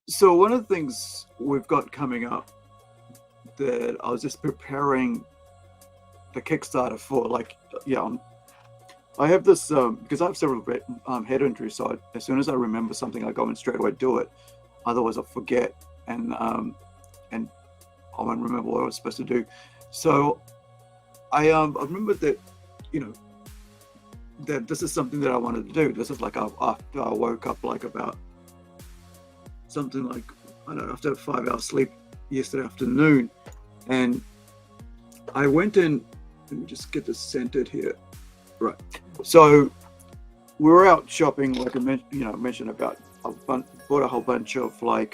So one of the things we've got coming up that I was just preparing the Kickstarter for, like, yeah, I have this because I have several head injuries. So as soon as I remember something, I go and straight away do it. Otherwise, I forget, and I won't remember what I was supposed to do. So I remember that, you know, that this is something that I wanted to do. This is like after I woke up, like about something like, I don't know, after a 5 hour sleep yesterday afternoon, and I went in. Let me just get this centered here. Right. So we were out shopping, like I mentioned about bought a whole bunch of like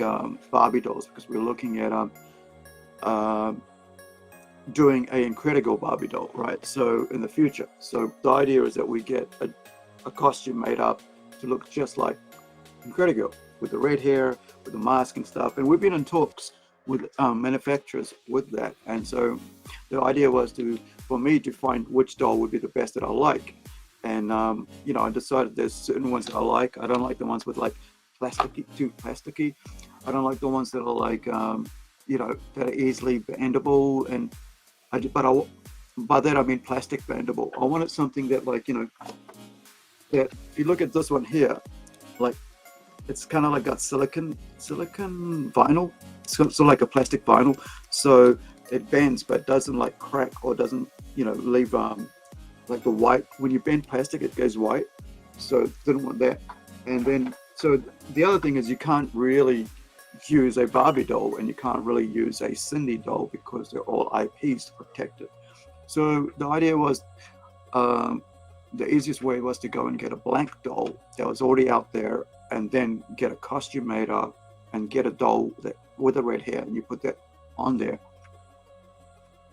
Barbie dolls because we were looking at uh, doing a Incredi-Girl Barbie doll, right? So in the future, so the idea is that we get a costume made up to look just like Incredi-Girl with the red hair, with the mask and stuff. And we've been in talks with manufacturers with that. And so the idea was for me to find which doll would be the best that I like. And I decided there's certain ones that I like. I don't like the ones with like too plasticky. I don't like the ones that are like that are easily bendable. And by that I mean plastic bendable. I wanted something that, like, that if you look at this one here, like, it's kind of like got silicon vinyl, so like a plastic vinyl, so it bends but doesn't like crack or doesn't leave like the white. When you bend plastic, it goes white, so didn't want that. And then, so the other thing is, you can't really use a Barbie doll and you can't really use a Cindy doll because they're all IPs to protect it. So the idea was, the easiest way was to go and get a blank doll that was already out there, and then get a costume made up and get a doll that with the red hair, and you put that on there.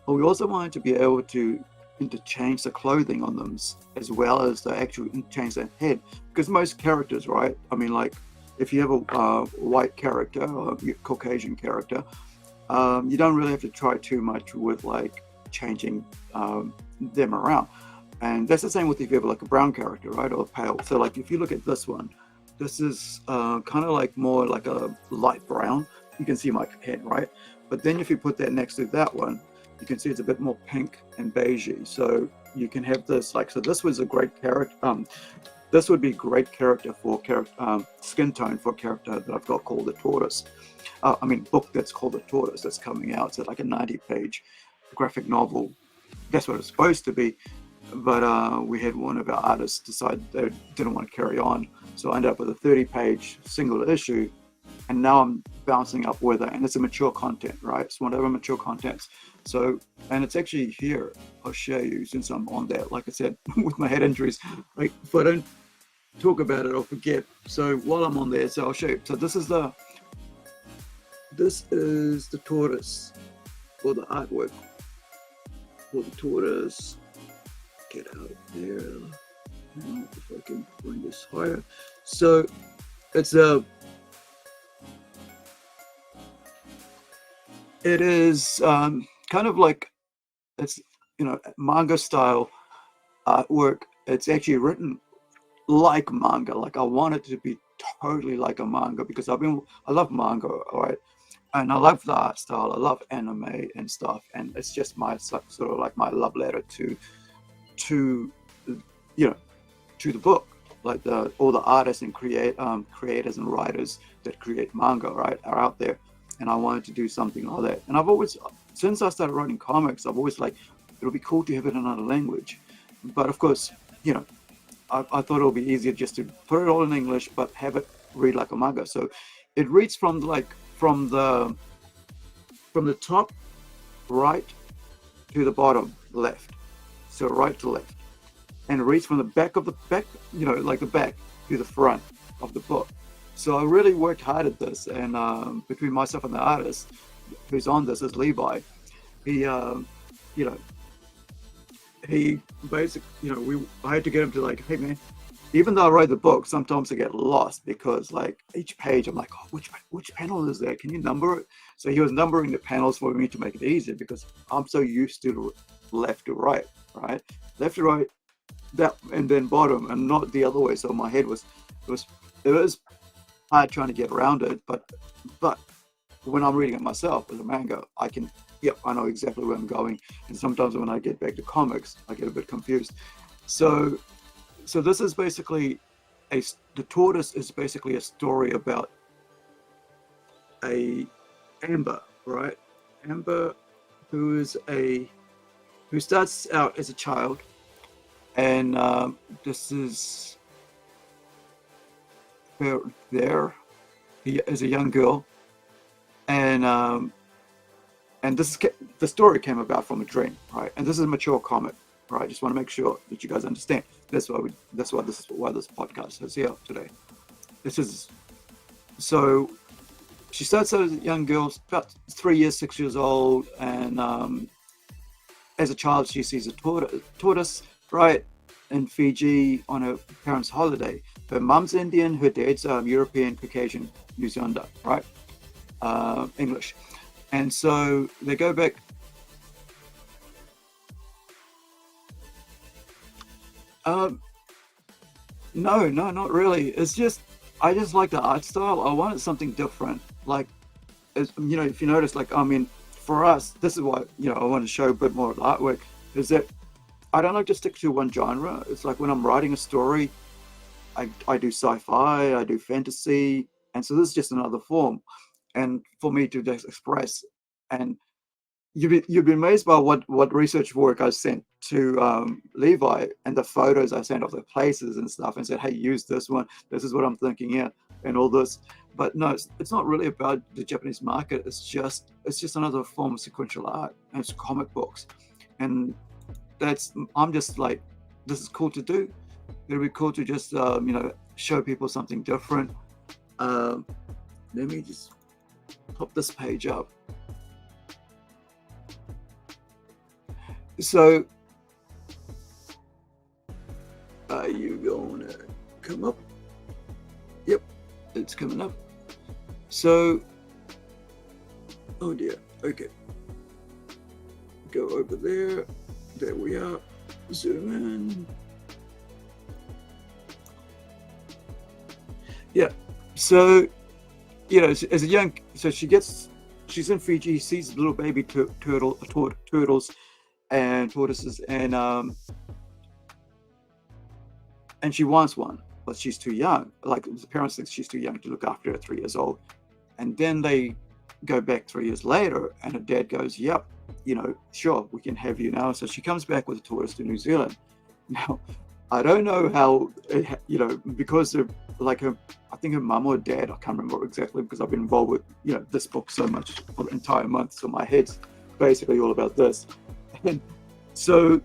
But we also wanted to be able to interchange the clothing on them, as well as the actual change their head, because most characters, right? I mean, like, if you have a white character or a Caucasian character, you don't really have to try too much with like changing them around. And that's the same with if you have like a brown character, right, or pale. So like if you look at this one, this is kind of like more like a light brown. You can see my head, right? But then if you put that next to that one, you can see it's a bit more pink and beigey. So you can have this, like, so this was a great character. This would be great character for skin tone for a character that I've got called the Tortoise. Book that's called the Tortoise, that's coming out. It's like a 90-page graphic novel. That's what it's supposed to be. But we had one of our artists decide they didn't want to carry on. So I ended up with a 30-page single issue. And now I'm bouncing up with it. And it's a mature content, right? It's one of our mature contents. So, and it's actually here. I'll show you since I'm on that. Like I said, with my head injuries, like, if I don't talk about it, I'll forget. So while I'm on there, so I'll show you. So this is the tortoise, or the artwork for the tortoise. Get out there. If I can bring this higher. So it's it is kind of like, it's manga style artwork. It's actually written like manga. Like, I want it to be totally like a manga because I love manga, all right, and I love the art style. I love anime and stuff, and it's just my sort of like my love letter to to the book. Like all the artists and creators and writers that create manga, right, are out there, and I wanted to do something like that. And I've always, since I started writing comics, I've always like, it'll be cool to have it in another language. But of course, I thought it would be easier just to put it all in English, but have it read like a manga. So it reads from the top right to the bottom left. So right to left. And it reads from the back, like the back to the front of the book. So I really worked hard at this, and between myself and the artist who's on this is Levi. He he basically, I had to get him to, like, hey man, even though I write the book, sometimes I get lost because like each page I'm like, oh, which panel is there? Can you number it? So he was numbering the panels for me to make it easier because I'm so used to left to right, left to right, that, and then bottom, and not the other way. So my head was hard trying to get around it, but when I'm reading it myself as a manga, I can, yep, I know exactly where I'm going. And sometimes when I get back to comics, I get a bit confused. So this is basically the tortoise is basically a story about a Amber, right? Amber, who starts out as a child, and this is her there as a young girl, and the story came about from a dream, right? And this is a mature comic, right? I just want to make sure that you guys understand. That's why this podcast is here today. This is so. She starts out as a young girl, about 6 years old, and as a child, she sees a tortoise, right, in Fiji on her parents' holiday. Her mum's Indian, her dad's European, Caucasian, New Zealander, right, English. And so they go back. No, not really. It's just, I just like the art style. I wanted something different. Like, you know, if you notice, like, I mean, for us, this is why, you know, I want to show a bit more of the artwork, is that I don't like to stick to one genre. It's like when I'm writing a story, I do sci-fi, I do fantasy, and so this is just another form. And for me to just express, and you'd be amazed by what research work I sent to Levi, and the photos I sent of the places and stuff, and said, hey, use this one. This is what I'm thinking here, and all this. But no, it's not really about the Japanese market. It's just another form of sequential art, and it's comic books, and I'm just like, this is cool to do. It'd be cool to just you know, show people something different. Let me just pop this page up. So, are you going to come up? Yep, it's coming up. So, oh dear, okay. Go over there. There we are. Zoom in. Yeah, so, you know, as a young, so she's in Fiji, sees little baby turtles and tortoises, and she wants one, but she's too young. Like, the parents think she's too young to look after her at 3 years old. And then they go back 3 years later, and her dad goes, yep, you know, sure, we can have you now. So she comes back with a tortoise to New Zealand. Now, I don't know how, you know, because of, like, I think her mum or dad, I can't remember exactly, because I've been involved with, you know, this book so much for the entire month, so my head's basically all about this. And so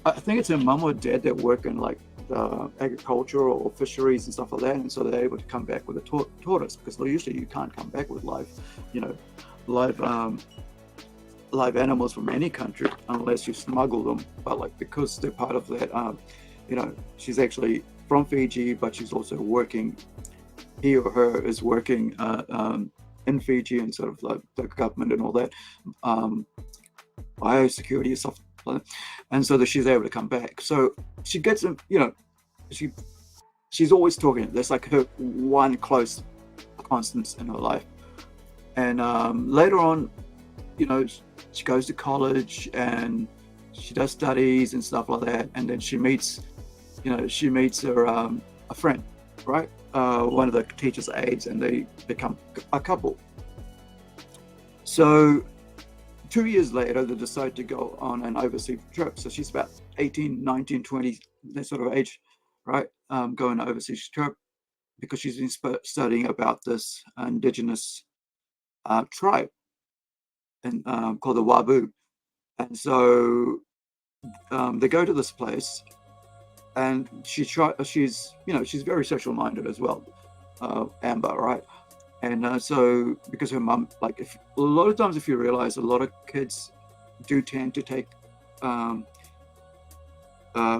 I think it's her mum or dad that work in, like, agriculture or fisheries and stuff like that, and so they're able to come back with a tortoise, because usually you can't come back with live animals from any country unless you smuggle them. But like, because they're part of that, you know, she's actually from Fiji, but she's also working, he or her is working in Fiji, and sort of like the government and all that, biosecurity and stuff like that. And so that she's able to come back. So she gets, you know, she's always talking. That's like her one close constance in her life. And later on, you know, she goes to college and she does studies and stuff like that. And then she meets her a friend, right? One of the teacher's aides, and they become a couple. So 2 years later, they decide to go on an overseas trip. So she's about 18, 19, 20, that sort of age, right? Going on an overseas trip because she's been studying about this indigenous tribe and called the Wabu. And so they go to this place, and she's very social minded as well, Amber, right? And so because her mum, like, a lot of times, if you realize, a lot of kids do tend to take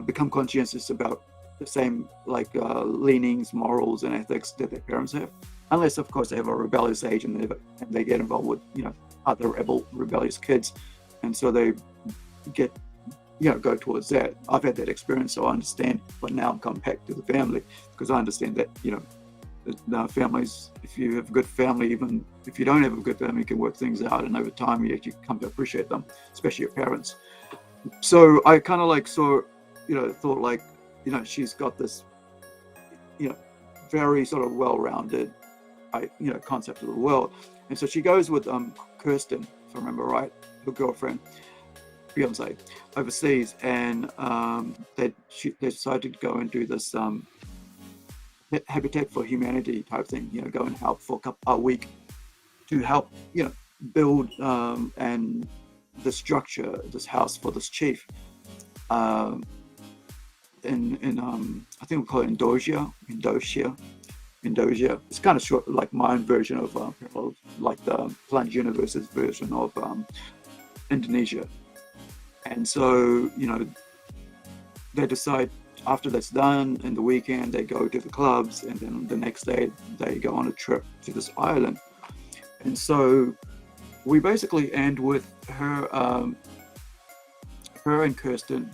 become conscientious about the same, like, leanings, morals, and ethics that their parents have, unless of course they have a rebellious age and they get involved with, you know, other rebellious kids, and so they get, you know, go towards that. I've had that experience, so I understand. But now I'm coming back to the family because I understand that, you know, Families, if you have a good family, even if you don't have a good family, you can work things out, and over time you actually come to appreciate them, especially your parents. So I kind of like saw, thought like, she's got this, very sort of well-rounded, concept of the world. And so she goes with Kirsten, if I remember right, her girlfriend, Beyonce, overseas, and they decided to go and do this Habitat for Humanity type thing, go and help for a week to help, build and the structure, this house for this chief. In I think we call it Indonesia. It's kind of short, like my own version of like the Planet Universe's version of Indonesia. And so, they decide after that's done in the weekend, they go to the clubs, and then the next day they go on a trip to this island. And so we basically end with her, Amber and Kirsten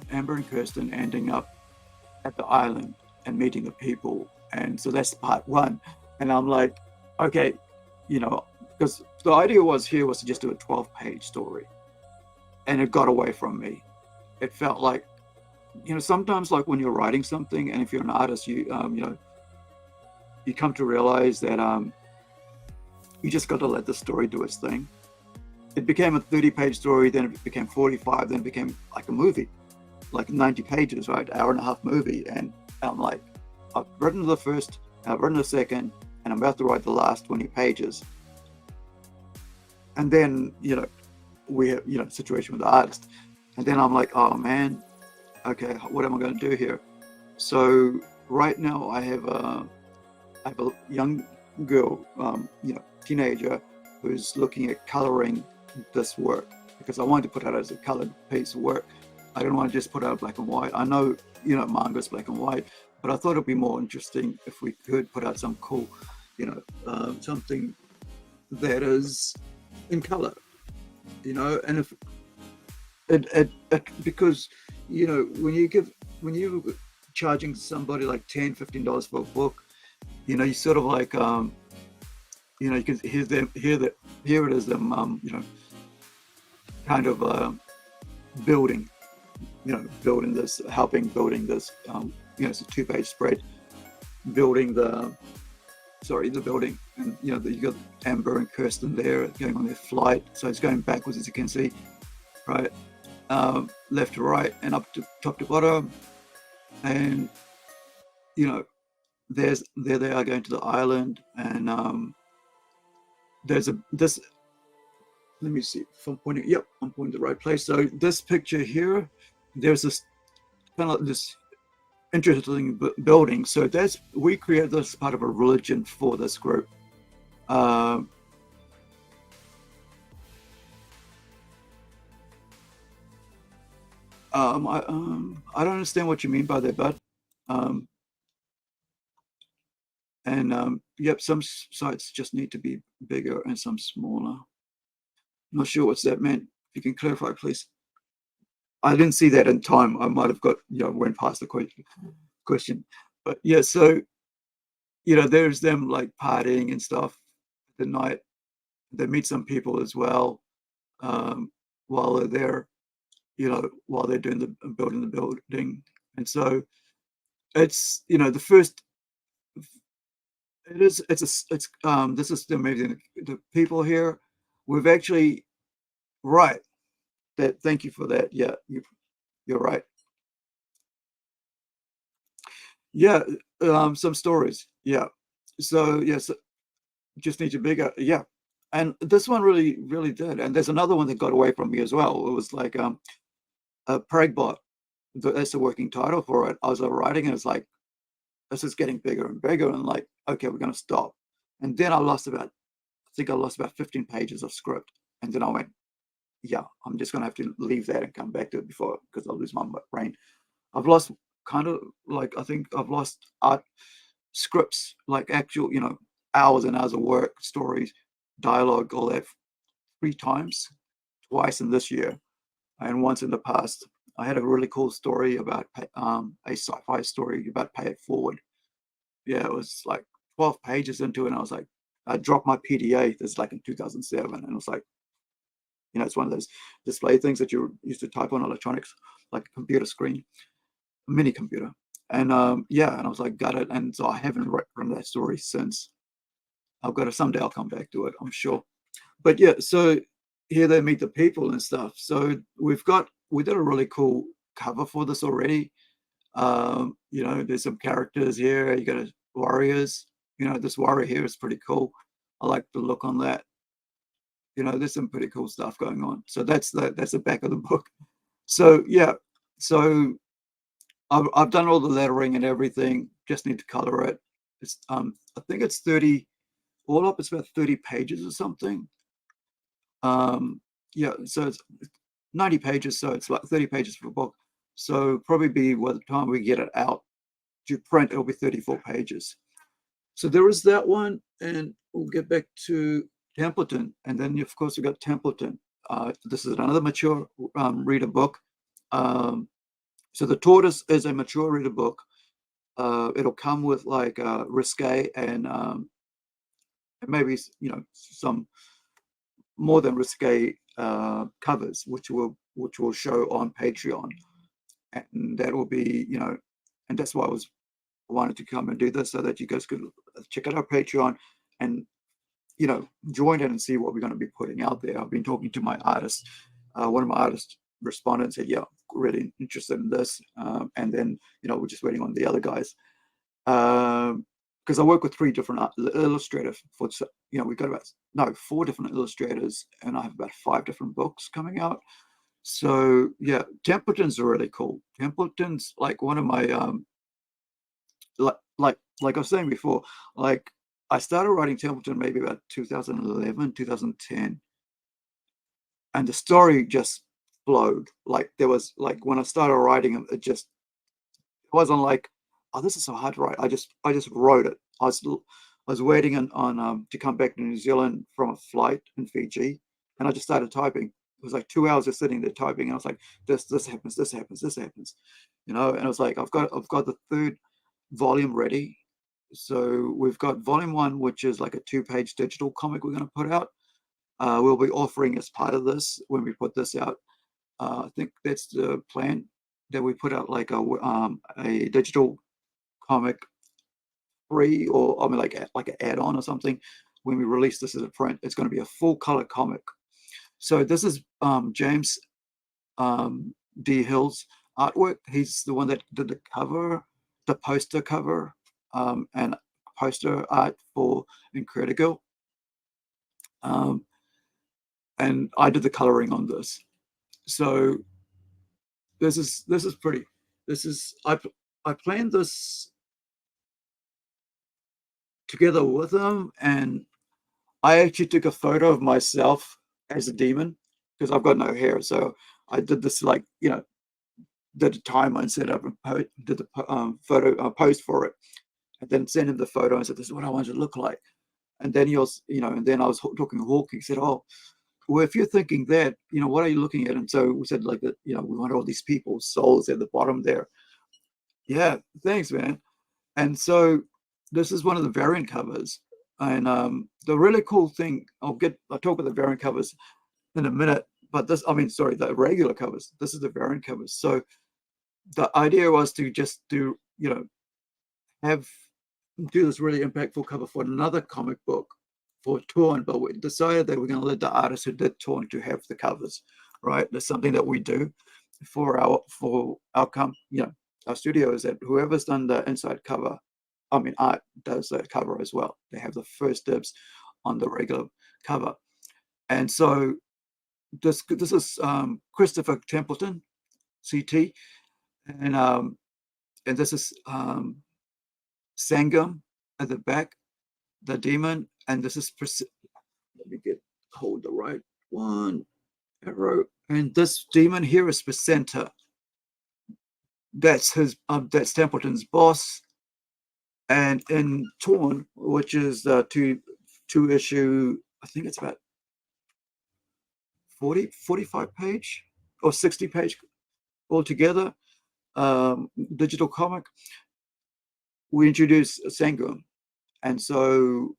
ending up at the island and meeting the people. And so that's part one. And I'm like, okay, because the idea was to just do a 12-page story. And it got away from me. It felt like, sometimes like when you're writing something, and if you're an artist, you come to realize that you just got to let the story do its thing. It became a 30-page story, then it became 45, then it became like a movie, like 90 pages, right? Hour-and-a-half movie. And I'm like, I've written the first, I've written the second, and I'm about to write the last 20 pages. And then, we have, situation with the artist. And then I'm like, oh man, okay, what am I going to do here? So right now I have a young girl, teenager, who's looking at coloring this work, because I wanted to put it out as a colored piece of work. I don't want to just put out black and white. I know, manga's black and white, but I thought it'd be more interesting if we could put out some cool, something that is in color, and if it because, when you're charging somebody like $10-15 for a book, you sort of like, you can hear it as them, kind of building this, building this, it's a 2-page spread, building the building, and you got Amber and Kirsten there going on their flight, so it's going backwards, as you can see, right, left to right and up to top to bottom, and there they are going to the island, and there's this. Let me see if I'm pointing. Yep, I'm pointing the right place. So this picture here, there's this kind of this interesting building. So we created this part of a religion for this group. I don't understand what you mean by that, bud. Yep, some sites just need to be bigger and some smaller. I'm not sure what's that meant. If you can clarify, please. I didn't see that in time. I might have got, went past the question. But yeah, so, there's them like partying and stuff at night. They meet some people as well, while they're there, while they're doing building the building. And so it's, the first, this is maybe the people here. We've actually, right. Thank you for that. Yeah, you're right. Yeah, some stories. Yeah. So yes, just need to bigger. Yeah, and this one really, really did. And there's another one that got away from me as well. It was like a Pragbot. That's the working title for it. I was writing, and it's like, this is getting bigger and bigger, and like, okay, we're gonna stop. And then I lost about 15 pages of script, and then I went, yeah, I'm just gonna have to leave that and come back to it because I'll lose my brain. I've lost kind of like, I think I've lost art scripts, like actual, hours and hours of work, stories, dialogue, all that 3 times, twice in this year and once in the past. I had a really cool story about a sci-fi story about Pay It Forward. Yeah, it was like 12 pages into it, and I was like, I dropped my PDA. This is like in 2007, and it was like, it's one of those display things that you used to type on electronics, like a computer screen, a mini computer. And yeah, and I was like, got it. And so I haven't written that story since. I've got to someday I'll come back to it, I'm sure. But yeah, so here they meet the people and stuff. So we did a really cool cover for this already. There's some characters here. You got warriors. This warrior here is pretty cool. I like the look on that. There's some pretty cool stuff going on. So that's the back of the book. So yeah, so I've done all the lettering and everything. Just need to color it. It's I think it's 30 all up. It's about 30 pages or something. Yeah, so it's 90 pages. So it's like 30 pages for a book. So probably by the time we get it out to print, it'll be 34 pages. So there is that one, and we'll get back to Templeton, and then of course we got Templeton. This is another mature reader book. So the Tortoise is a mature reader book. It'll come with like risque and maybe some more than risque covers, which will show on Patreon, and that will be and that's why I wanted to come and do this so that you guys could check out our Patreon and join it and see what we're going to be putting out there. I've been talking to my artist. One of my artists responded and said, yeah, really interested in this. And then, we're just waiting on the other guys. Because I work with 3 different illustrators we've got about 4 different illustrators, and I have about 5 different books coming out. So yeah, Templeton's really cool. Templeton's like one of my like I was saying before, like I started writing Templeton maybe about 2011, 2010, and the story just flowed. Like there was like when I started writing it wasn't like, oh, this is so hard to write. I just wrote it. I was waiting on to come back to New Zealand from a flight in Fiji, and I just started typing. It was like 2 hours of sitting there typing, and I was like, this happens, this happens, this happens, and I was like, I've got the 3rd volume ready. So we've got volume 1, which is like a 2-page digital comic we're going to put out. We'll be offering as part of this when we put this out. I think that's the plan, that we put out like a digital comic free, or I mean like an add-on or something. When we release this as a print, it's going to be a full color comic. So this is James D. Hill's artwork. He's the one that did the cover, the poster cover, and poster art for Incredi-Girl. And I did the coloring on this. So this is pretty. I planned this together with him, and I actually took a photo of myself as a demon because I've got no hair. So I did this did a timeline set up and did the photo post for it, and then sent him the photo and said, this is what I want it to look like. And then he was, and then I was talking to Hawk. He said, oh, well, if you're thinking that, what are you looking at? And so we said like that, we want all these people's souls at the bottom there. Yeah, thanks, man. And so this is one of the variant covers. And the really cool thing, I'll talk about the variant covers in a minute, but the regular covers. This is the variant covers. So the idea was to just do this really impactful cover for another comic book for Torn, but we decided that we're going to let the artist who did Torn to have the covers, right? That's something that we do for our our studio, is that whoever's done the inside cover, art, does the cover as well. They have the first dibs on the regular cover. And so this is Christopher Templeton, CT, and this is Sangam at the back, the demon, and this is let me hold the right one, arrow, and this demon here is Placenta. That's that's Templeton's boss. And in Torn, which is the two issue, I think it's about 45 page or 60 page altogether, digital comic, we introduce Sangam. And so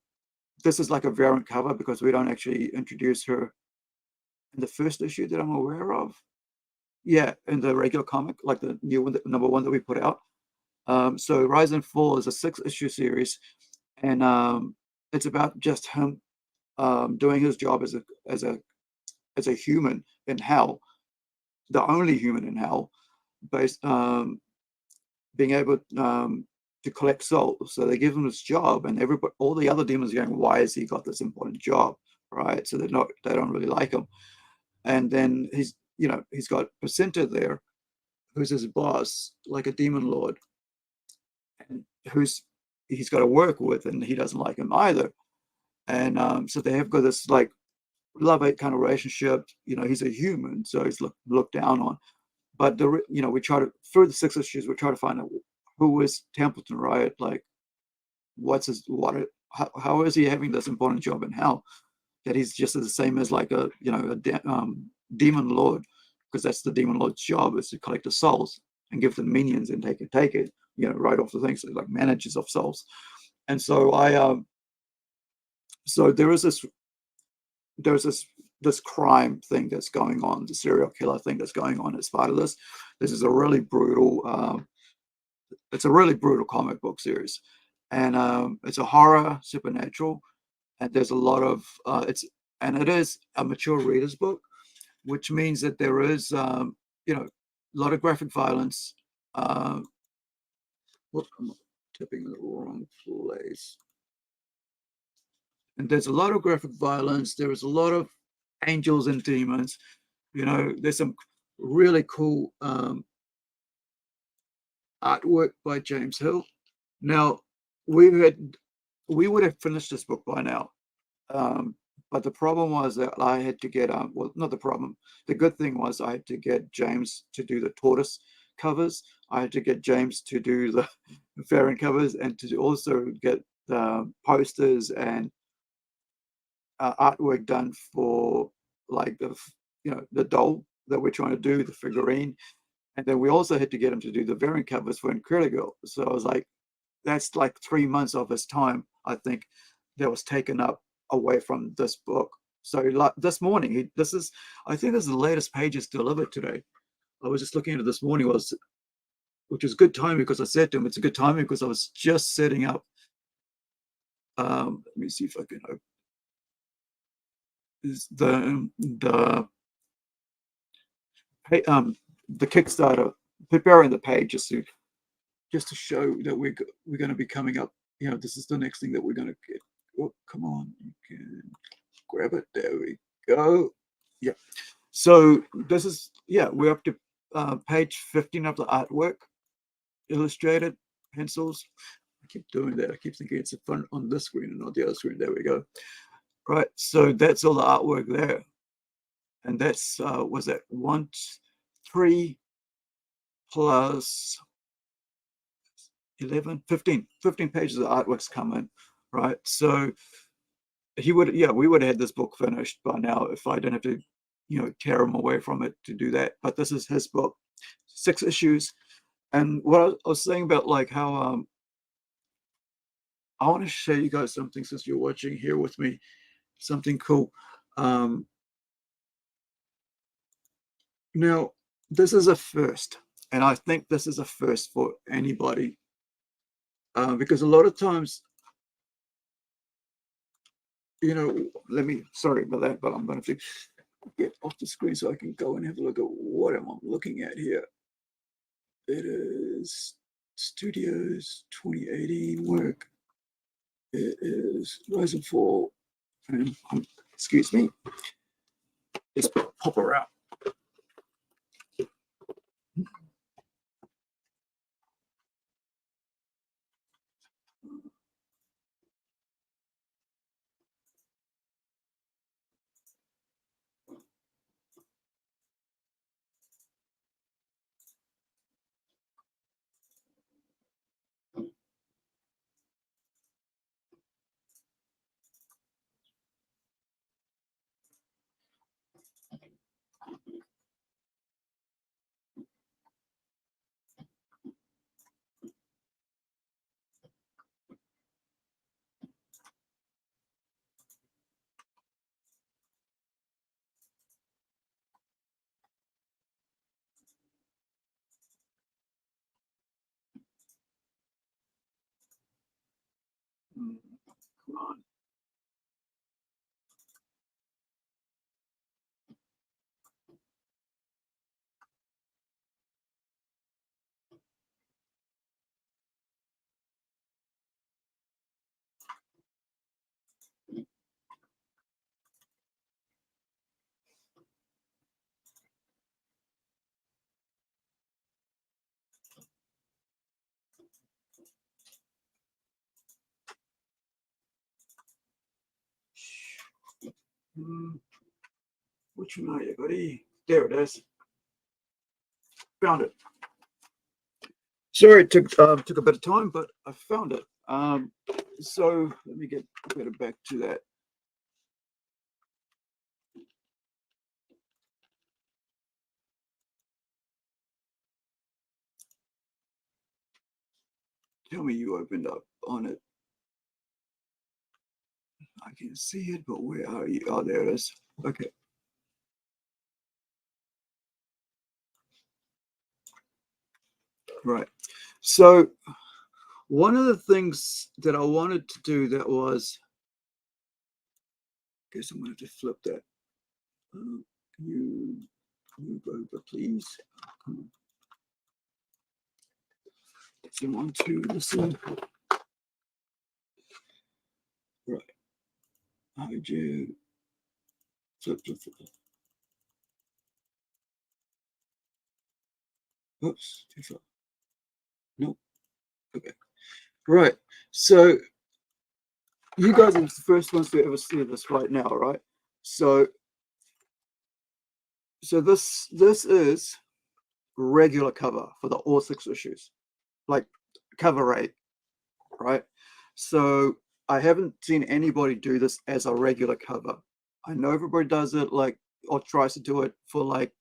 this is like a variant cover because we don't actually introduce her in the first issue that I'm aware of. Yeah, in the regular comic, like the new one, the number one that we put out. So Rise and Fall is a 6-issue series, and it's about just him doing his job as a human in hell, the only human in hell, based being able to collect souls. So they give him this job, and everybody, all the other demons are going, "Why has he got this important job?" Right? So they don't really like him. And then he's got Placenta there, who's his boss, like a demon lord, and who's he's got to work with, and he doesn't like him either. And so they have got this like love-hate kind of relationship. He's a human, so he's looked down on. But we try to, through the 6 issues, we try to find out who is Templeton, right? Like, how is he having this important job in hell? That he's just the same as like a demon lord, because that's the demon lord's job, is to collect the souls and give them minions and take it, right off the thing. So like managers of souls. And so so there's this crime thing that's going on, the serial killer thing that's going on as part of this. This is a really brutal. It's a really brutal comic book series, and it's a horror, supernatural, and there's a lot of it is a mature reader's book, which means that there is a lot of graphic violence. Whoops, I'm tipping in the wrong place. And there's a lot of graphic violence. There is a lot of angels and demons. There's some really cool artwork by James Hill. Now, we would have finished this book by now, but the problem was that I had to get well, not the problem. The good thing was I had to get James to do the tortoise covers. I had to get James to do the variant covers, and to also get the posters and artwork done for like the doll that we're trying to do, the figurine. And then we also had to get him to do the variant covers for Incredi-Girl. So I was like, that's like 3 months of his time, I think, that was taken up away from this book. So like this morning, I think this is the latest pages delivered today. I was just looking at it this morning, which was good timing, because I said to him, it's a good timing because I was just setting up. Let me see if I can open the Kickstarter, preparing the page just to show that we're going to be coming up. This is the next thing that we're going to get. Oh, come on, you can grab it. There we go. Yeah. So this is, we're up to page 15 of the artwork, illustrated pencils. I keep doing that. I keep thinking it's fun on this screen and not the other screen. There we go. Right. So that's all the artwork there. And that's, was that 3 plus 11, 15 pages of artworks coming, right? So we would have had this book finished by now if I didn't have to, tear him away from it to do that. But this is his book, 6 issues. And what I was saying about like how I want to show you guys something since you're watching here with me, something cool. Now, this is a first, and I think this is a first for anybody, because a lot of times, sorry about that, but I'm going to get off the screen so I can go and have a look at what I'm looking at here. It is Studios 2018 work. It is Rise and Fall, and excuse me, let's pop her out. on. Which one are you, buddy? There it is. Found it. Sorry, it took a bit of time, but I found it. So let me get it back to that. Tell me you opened up on it. I can see it, but where are you? Oh, there it is. Okay. Right. So one of the things that I wanted to do that was, I guess I'm going to flip that. Can you move over, please? Come on. Someone to listen. Right. How would you flip? Oops, too far. Nope. Okay. Right. So you guys are the first ones to ever see this right now, right? So this is regular cover for the all 6 issues, like cover rate, right? So I haven't seen anybody do this as a regular cover. I know everybody does it like, or tries to do it for like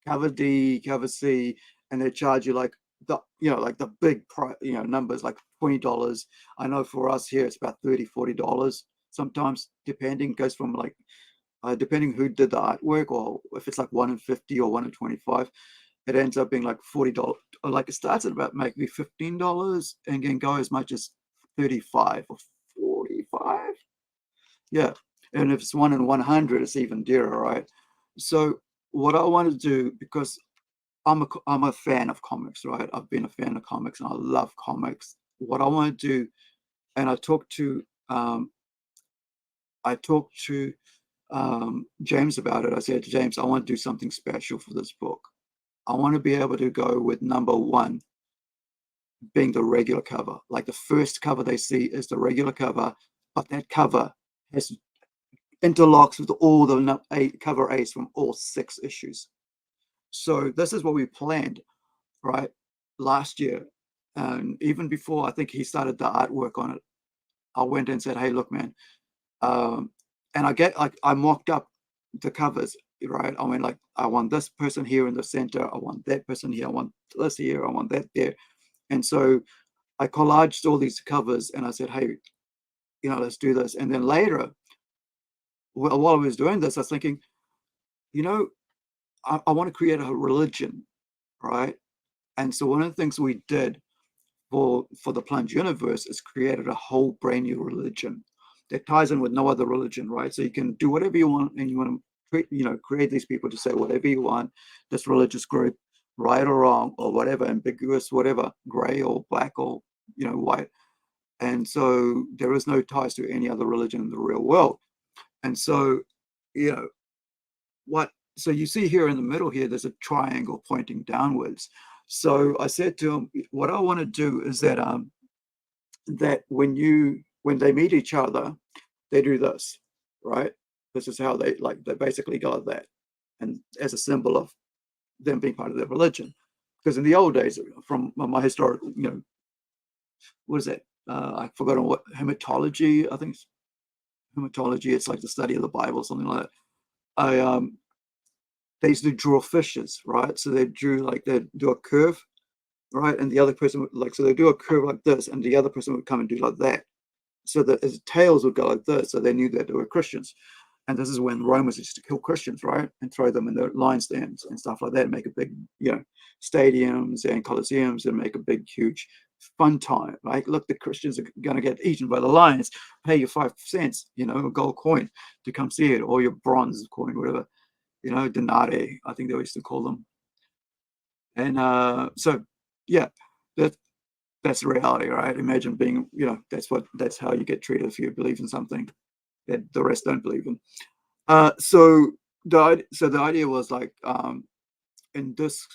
cover D, cover C, and they charge you like the, like the big price, numbers like $20. I know for us here it's about $30-$40 sometimes, depending. Goes from like depending who did the artwork, or if it's like 1 in 50 or 1 in 25, it ends up being like $40, or like it starts at about maybe $15 and can go as much as 35 or 45. Yeah. And if it's 1 in 100, it's even dearer, right? So what I want to do, because I'm a fan of comics, right? I've been a fan of comics and I love comics. What I want to do, and I talked to James about it. I said to James, I want to do something special for this book. I want to be able to go with number 1 being the regular cover. Like the first cover they see is the regular cover, but that cover has interlocks with all the cover A's from all 6 issues. So this is what we planned, right? Last year, and even before I think he started the artwork on it, I went and said, "Hey, look, man," and I mocked up the covers, right? I mean, like, I want this person here in the center, I want that person here, I want this here, I want that there, and so I collaged all these covers, and I said, "Hey, let's do this." And then later, while I was doing this, I was thinking, I want to create a religion, right? And so one of the things we did for the Plunge universe is created a whole brand new religion that ties in with no other religion, right? So you can do whatever you want, and you want to create these people to say whatever you want, this religious group, right or wrong or whatever, ambiguous, whatever, gray or black or white. And so there is no ties to any other religion in the real world. And so you know so you see here in the middle here, there's a triangle pointing downwards. So I said to him, what I want to do is that that when they meet each other, they do this, right? This is how they basically got that, and as a symbol of them being part of their religion. Because in the old days, from my historical, what is that? I've forgotten what hematology. I think it's hematology. It's like the study of the Bible, something like that. They used to draw fishes, right? So they do a curve, right? And the other person would so they do a curve like this, and the other person would come and do like that. So that his tails would go like this, so they knew that they were Christians. And this is when Romans used to kill Christians, right, and throw them in the lion stands and stuff like that, and make a big, stadiums and coliseums, and make a big, huge fun time. Like, look, the Christians are going to get eaten by the lions. Pay your 5 cents, a gold coin to come see it, or your bronze coin, whatever, denare, I think they used to call them. And so, yeah, that's the reality, right? Imagine being, that's how you get treated if you believe in something that the rest don't believe in. So the idea was like, in this,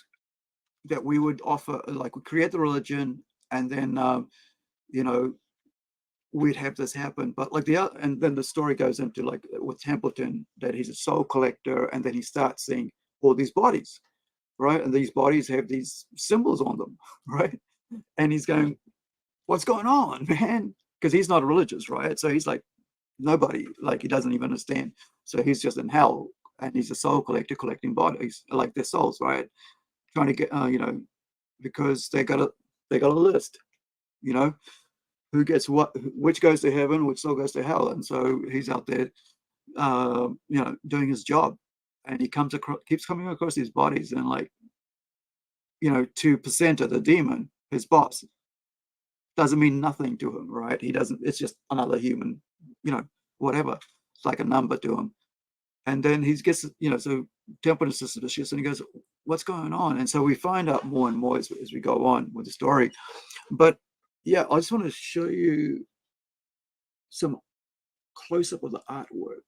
that we would offer, like, we create the religion, and then we'd have this happen. But like and then the story goes into, like, with Templeton, that he's a soul collector, and then he starts seeing all these bodies, right? And these bodies have these symbols on them, right? And he's going, what's going on, man? Because he's not religious, right? So he's like, nobody, like, he doesn't even understand. So he's just in hell, and he's a soul collector collecting bodies, like their souls, right? Trying to get, because they got a list, who gets what, which goes to heaven, which soul goes to hell. And so he's out there, doing his job, and he keeps coming across these bodies, and, like, to Placenta, the demon, his boss, doesn't mean nothing to him, right? He doesn't, it's just another human, whatever. It's like a number to him. And then he gets, so Templeton is suspicious, and he goes, what's going on? And so we find out more and more as we go on with the story. But yeah, I just want to show you some close-up of the artwork.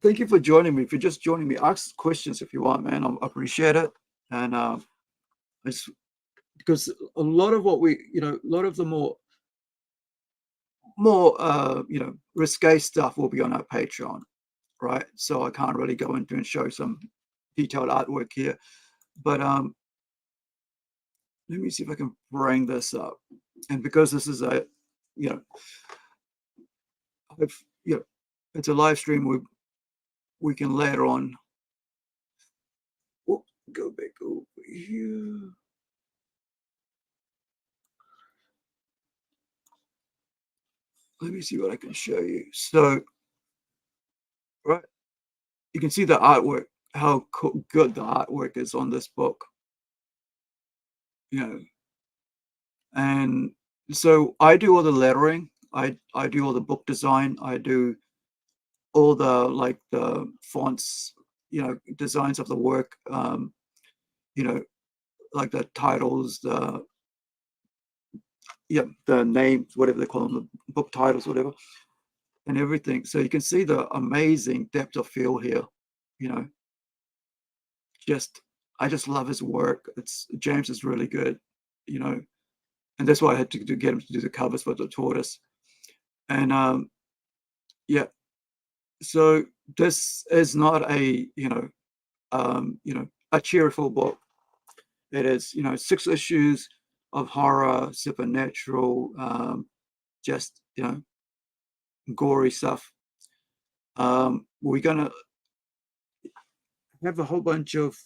Thank you for joining me. If you're just joining me, ask questions if you want, man. I appreciate it. And it's because a lot of what we, a lot of the more risque stuff will be on our Patreon, right? So I can't really go into and show some detailed artwork here. But let me see if I can bring this up. And because this is a, it's a live stream, we can later on. Oh, go back over here. Let me see what I can show you. So, right, you can see the artwork, how good the artwork is on this book. And so I do all the lettering. I do all the book design. I do all the, like, the fonts, designs of the work. Like the titles, the names, whatever they call them, the book titles, whatever, and everything. So you can see the amazing depth of field here. I just love his work. James is really good, and that's why I had to get him to do the covers for the tortoise. And so this is not a a cheerful book. It is 6 issues of horror, supernatural, just gory stuff. We're gonna have a whole bunch of.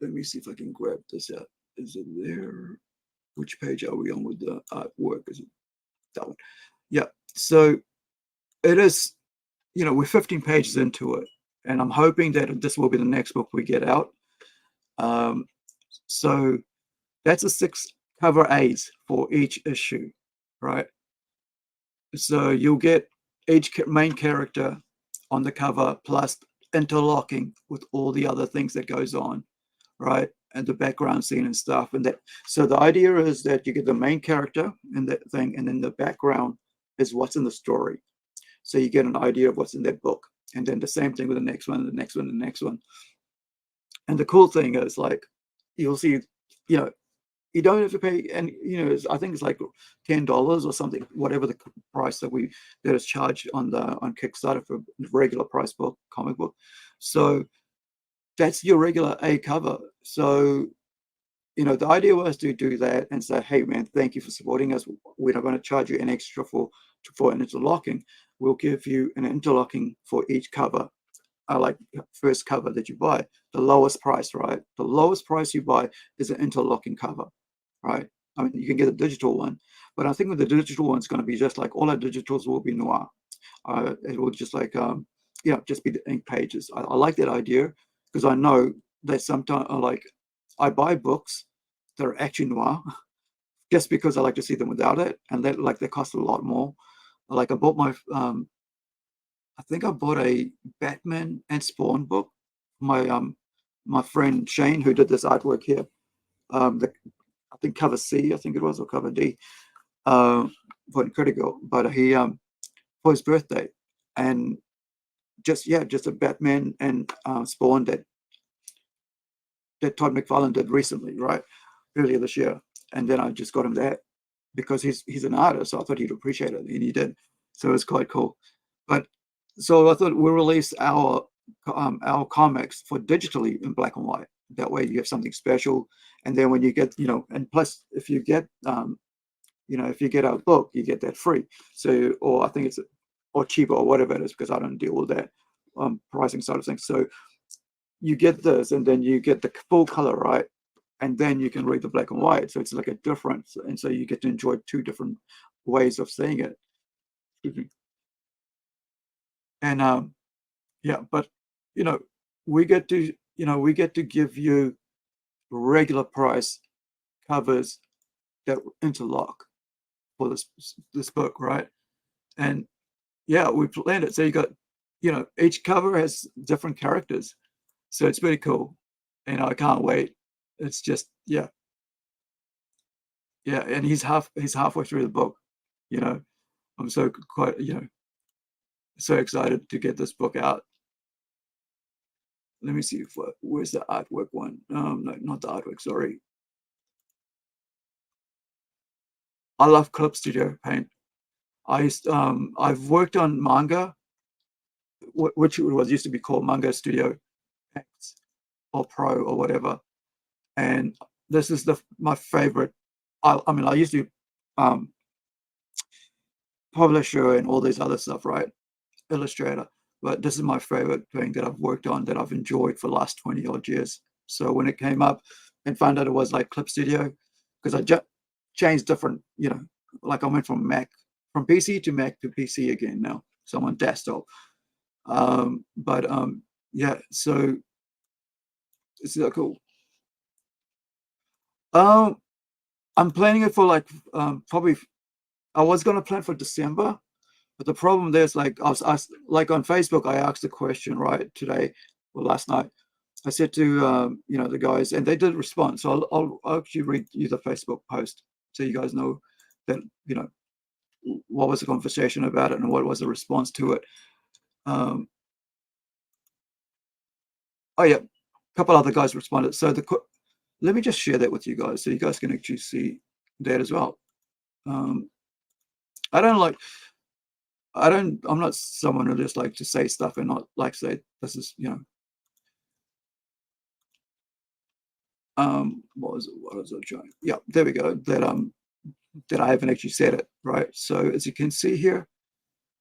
Let me see if I can grab this out. Is it there? Which page are we on with the artwork? Is it that one? Yeah. So it is. We're 15 pages into it, and I'm hoping that this will be the next book we get out. So that's a 6 cover A's for each issue, right? So you'll get each main character on the cover, plus interlocking with all the other things that goes on, right? And the background scene and stuff. And that, so the idea is that you get the main character in that thing, and then the background is what's in the story. So you get an idea of what's in that book. And then the same thing with the next one, the next one, the next one. And the cool thing is, like, you'll see, you don't have to pay, and I think it's like $10 or something, whatever the price that is charged on Kickstarter for regular price book, comic book. So that's your regular A cover. So the idea was to do that and say, hey man, thank you for supporting us. We're not going to charge you an extra for an interlocking. We'll give you an interlocking for each cover. Like first cover that you buy, the lowest price, right? The lowest price you buy is an interlocking cover, right? I mean, you can get a digital one, but I think with the digital one, it's going to be just like all our digitals will be noir. It will just like yeah, just be the ink pages. I like that idea because I know that sometimes like I buy books that are actually noir just because I like to see them without it, and that like they cost a lot more. Like I bought my I think I bought a Batman and Spawn book. My friend Shane, who did this artwork here, the I think cover C, I think it was, or cover D, uh, for Incredi-Girl. But he for his birthday, and just yeah, just a Batman and Spawn that Todd McFarlane did recently, right, earlier this year. And then I just got him that because he's an artist, so I thought he'd appreciate it, and he did. So it's quite cool. But so I thought we'll release our comics for digitally in black and white. That way you have something special, and then when you get, you know, and plus if you get you know, if you get our book, you get that free. So, or I think it's or cheaper or whatever it is, because I don't deal with that pricing side of things. So you get this, and then you get the full color, right? And then you can read the black and white. So it's like a difference, and so you get to enjoy two different ways of seeing it. And yeah, but you know, we get to we get to give you regular price covers that interlock for this book, right? And yeah, we planned it. So you got, you know, each cover has different characters. So it's pretty cool. And I can't wait. It's just, yeah, yeah. And he's halfway through the book, you know. I'm so quite, you know, so excited to get this book out. Let me see if where's the artwork one? No, not the artwork, sorry. I love Clip Studio Paint. I've worked on manga, which was used to be called Manga Studio X or Pro or whatever. And this is my favorite. I mean, I used to um, publisher and all this other stuff, right? Illustrator. But this is my favorite thing that I've worked on that I've enjoyed for the last 20 odd years. So when it came up and found out it was like Clip Studio, because I just changed different, you know, like I went from from PC to Mac to PC again now. So I'm on desktop. But yeah, so it's so cool. Um, I'm planning it for like probably I was gonna plan for December, but the problem there's like like on Facebook I asked a question right today or last night. I said to you know, the guys, and they did respond. So I'll actually read you the Facebook post so you guys know that, you know, what was the conversation about it and what was the response to it. Um, oh yeah, a couple other guys responded. So let me just share that with you guys so you guys can actually see that as well. Um, I don't like I'm not someone who just like to say stuff and not like say this is, you know, what was I trying? Yeah, there we go. That I haven't actually said it, right? So as you can see here,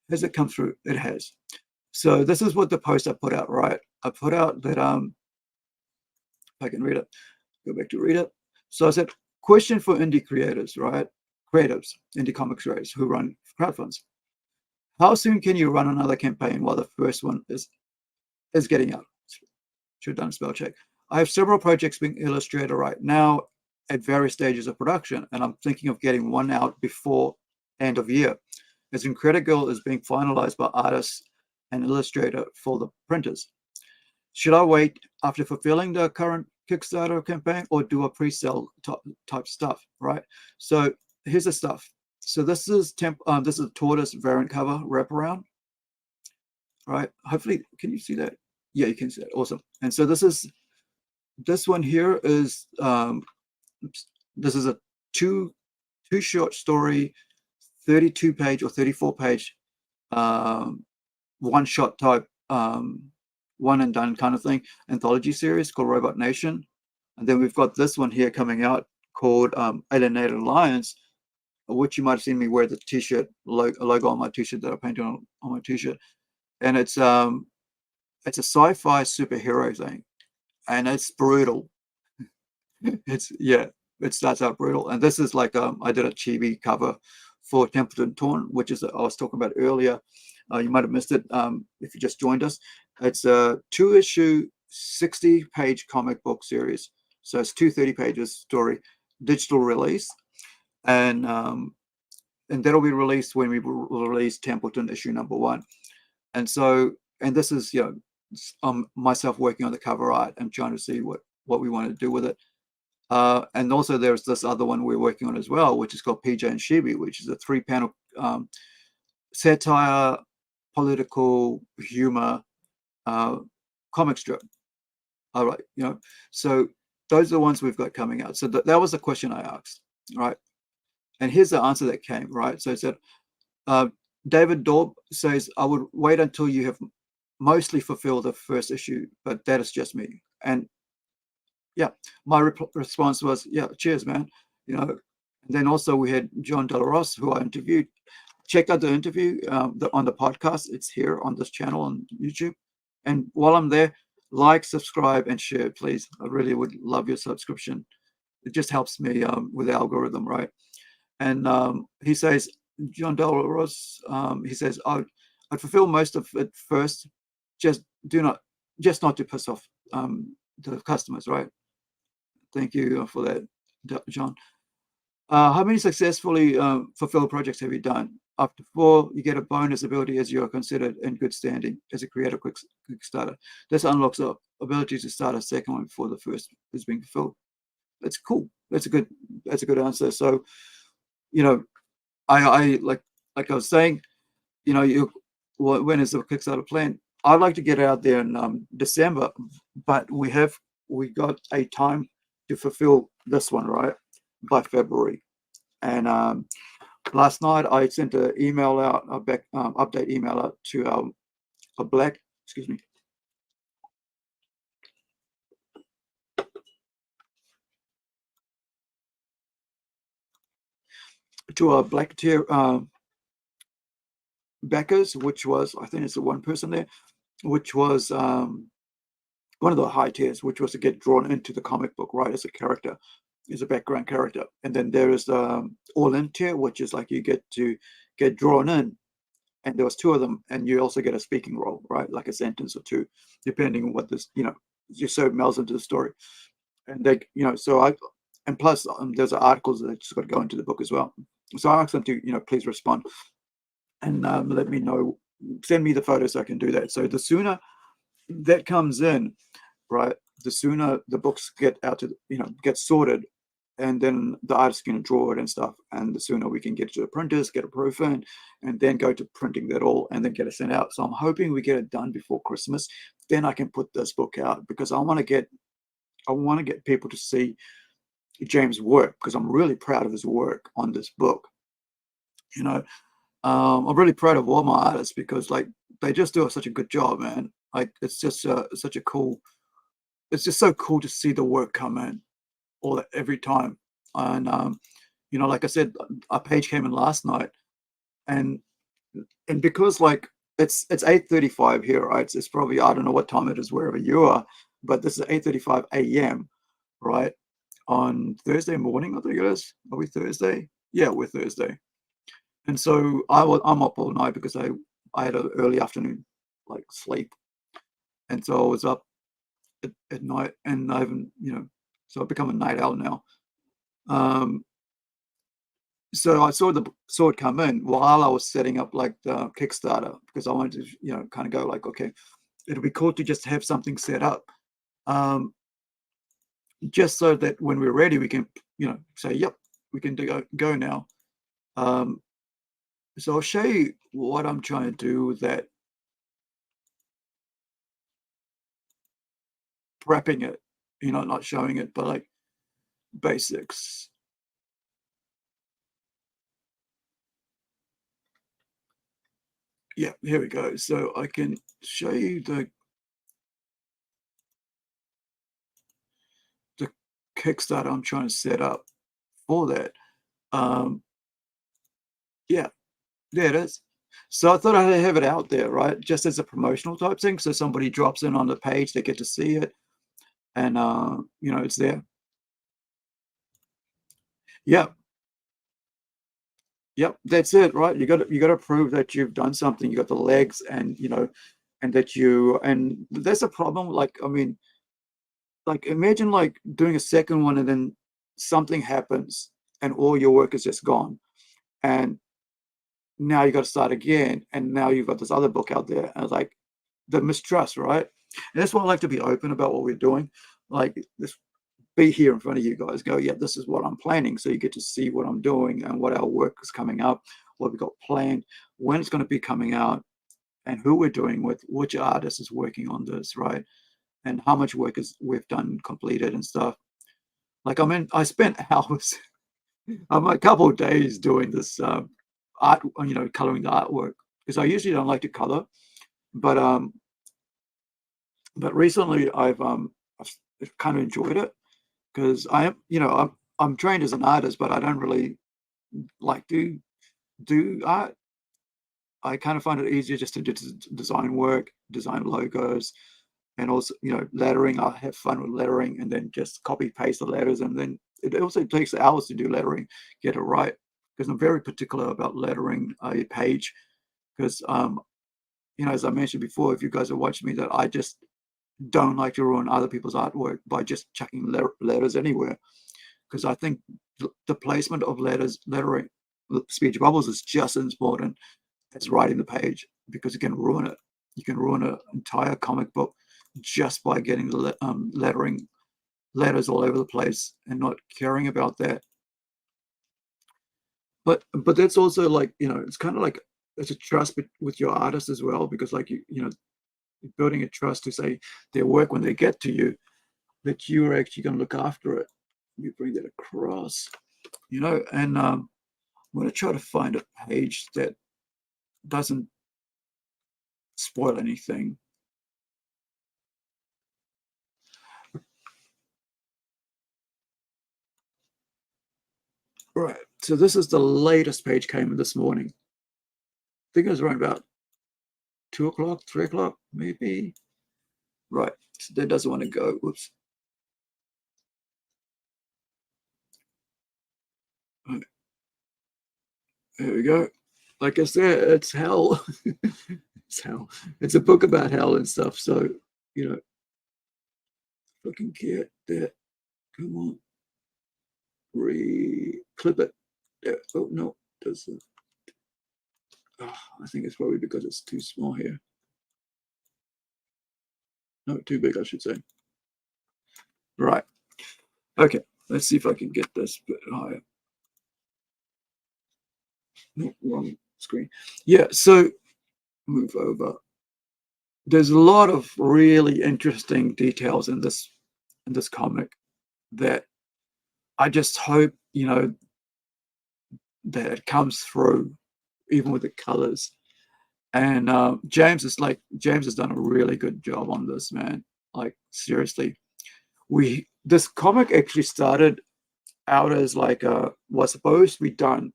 has it come through? It has. So this is what the post I put out, right? I put out that if I can read it, go back to read it. So I said, question for indie creators, right? Creatives, indie comics creators who run crowdfunds. How soon can you run another campaign while the first one is getting out? Should have done a spell check. I have several projects being illustrated right now at various stages of production, and I'm thinking of getting one out before end of year. As Incredi-Girl is being finalized by artists and illustrator for the printers. Should I wait after fulfilling the current Kickstarter campaign or do a pre-sale type stuff, right? So here's the stuff. So this is this is a tortoise variant cover wraparound, right? Hopefully, can you see that? Yeah, you can see that. Awesome. And so this one here is this is a two short story, 32 page or 34 page one shot type one and done kind of thing anthology series called Robot Nation. And then we've got this one here coming out called Alienated Alliance, which you might have seen me wear the t-shirt logo on my t-shirt that I painted on my t-shirt. And it's a sci-fi superhero thing, and it's brutal. It's yeah, it starts out brutal. And this is like I did a chibi cover for Templeton Torn, which is I was talking about earlier. You might have missed it if you just joined us. It's a 2-issue, 60-page comic book series. So it's 230 pages story, digital release, and that'll be released when we release Templeton issue #1. And so, and this is, myself working on the cover art and trying to see what we want to do with it. And also there's this other one we're working on as well, which is called PJ and Shibi, which is a 3-panel satire, political humor comic strip. All right, so those are the ones we've got coming out. So that was the question I asked, right? And here's the answer that came, right? So it said, David Daub says, I would wait until you have mostly fulfilled the first issue, but that is just me. And yeah, my response was, yeah, cheers, man. And then also we had John Delaros, who I interviewed. Check out the interview on the podcast. It's here on this channel on YouTube. And while I'm there, like, subscribe, and share, please. I really would love your subscription. It just helps me with the algorithm, right? And he says, John Delaros, he says, I'd fulfill most of it first, just not to piss off the customers, right? Thank you for that, John. How many successfully fulfilled projects have you done? After 4, you get a bonus ability as you are considered in good standing as a creator Kickstarter. This unlocks the ability to start a second one before the first is being fulfilled. That's cool. That's a good answer. So, I like I was saying, when is the Kickstarter plan? I'd like to get out there in December, but we got a time to fulfill this one, right, by February. And last night I sent an email out, a update email out to our black, excuse me, to our black tier backers, which was, I think it's the one person there, which was one of the high tiers, which was to get drawn into the comic book, right, as a character, as a background character. And then there is the all-in tier, which is like you get to get drawn in, and there was 2 of them, and you also get a speaking role, right, like a sentence or 2, depending on what this, you so melds into the story. And they, and plus there's articles that just got to go into the book as well. So I asked them to, please respond and let me know, send me the photos so I can do that. So the sooner that comes in, right, the sooner the books get out to, get sorted, and then the artist can draw it and stuff, and the sooner we can get to the printers, get a proof in, and then go to printing that all, and then get it sent out. So I'm hoping we get it done before Christmas. Then I can put this book out, because I want to get people to see James' work, because I'm really proud of his work on this book. I'm really proud of all my artists, because like they just do such a good job, man. Like it's just such a cool. It's just so cool to see the work come in every time. And like I said, our page came in last night, and because like it's 8:35 here, right? It's probably, I don't know what time it is wherever you are, but this is 8:35 a.m. right, on Thursday morning, I think it is. Are we Thursday? Yeah, we're Thursday. And so I'm up all night because I had an early afternoon like sleep, and so I was up at night, and I haven't, so I've become a night owl now. So I saw it come in while I was setting up like the Kickstarter, because I wanted to, kind of go like, okay, it'll be cool to just have something set up, just so that when we're ready, we can, say, yep, we can go now. So I'll show you what I'm trying to do with that. Prepping it, not showing it, but like basics. Yeah, here we go. So I can show you the Kickstarter I'm trying to set up for that. Yeah, there it is. So I thought I'd have it out there, right, just as a promotional type thing. So somebody drops in on the page, they get to see it, and it's there. Yeah, Yep, that's it, right? You got to prove that you've done something. You got the legs, and and that's a problem. Like, I mean, like imagine like doing a second one and then something happens and all your work is just gone, and now you got to start again, and now you've got this other book out there, and it's like the mistrust, right? And that's why I like to be open about what we're doing. Like this, be here in front of you guys, go, yeah, this is what I'm planning, so you get to see what I'm doing and what our work is coming up, what we got planned, when it's going to be coming out, and who we're doing with, which artist is working on this, right? And how much work is we've done completed and stuff. Like, I mean, I spent hours, a couple of days doing this art, coloring the artwork, because I usually don't like to color, but recently I've kind of enjoyed it, because I'm trained as an artist, but I don't really like to do art. I kind of find it easier just to design work, design logos, and also lettering. I have fun with lettering, and then just copy paste the letters, and then it also takes hours to do lettering, get it right, because I'm very particular about lettering a page, because as I mentioned before, if you guys have watched me, that I just don't like to ruin other people's artwork by just chucking letters anywhere, because I think the placement of lettering, speech bubbles, is just as important as writing the page, because you can ruin it. You can ruin an entire comic book just by getting the letters all over the place and not caring about that. But that's also like, it's kind of like it's a trust with your artist as well, because like building a trust to say their work, when they get to you, that you're actually going to look after it. You bring that across, and I'm going to try to find a page that doesn't spoil anything. Right. So this is the latest page, came in this morning. I think it was around about 2 o'clock, 3 o'clock, maybe. Right. So that doesn't want to go. Whoops. Right. There we go. Like I said, it's hell. It's hell. It's a book about hell and stuff. So, you know, fucking get that. Come on. Clip it. There. Oh, no. Does it? Oh, I think it's probably because it's too small here. No, too big, I should say. Right. Okay. Let's see if I can get this bit higher. No, wrong screen. Yeah. So move over. There's a lot of really interesting details in this comic that I just hope that it comes through, even with the colors. And James has done a really good job on this, man. Like, seriously, we this comic actually started out as like was supposed to be done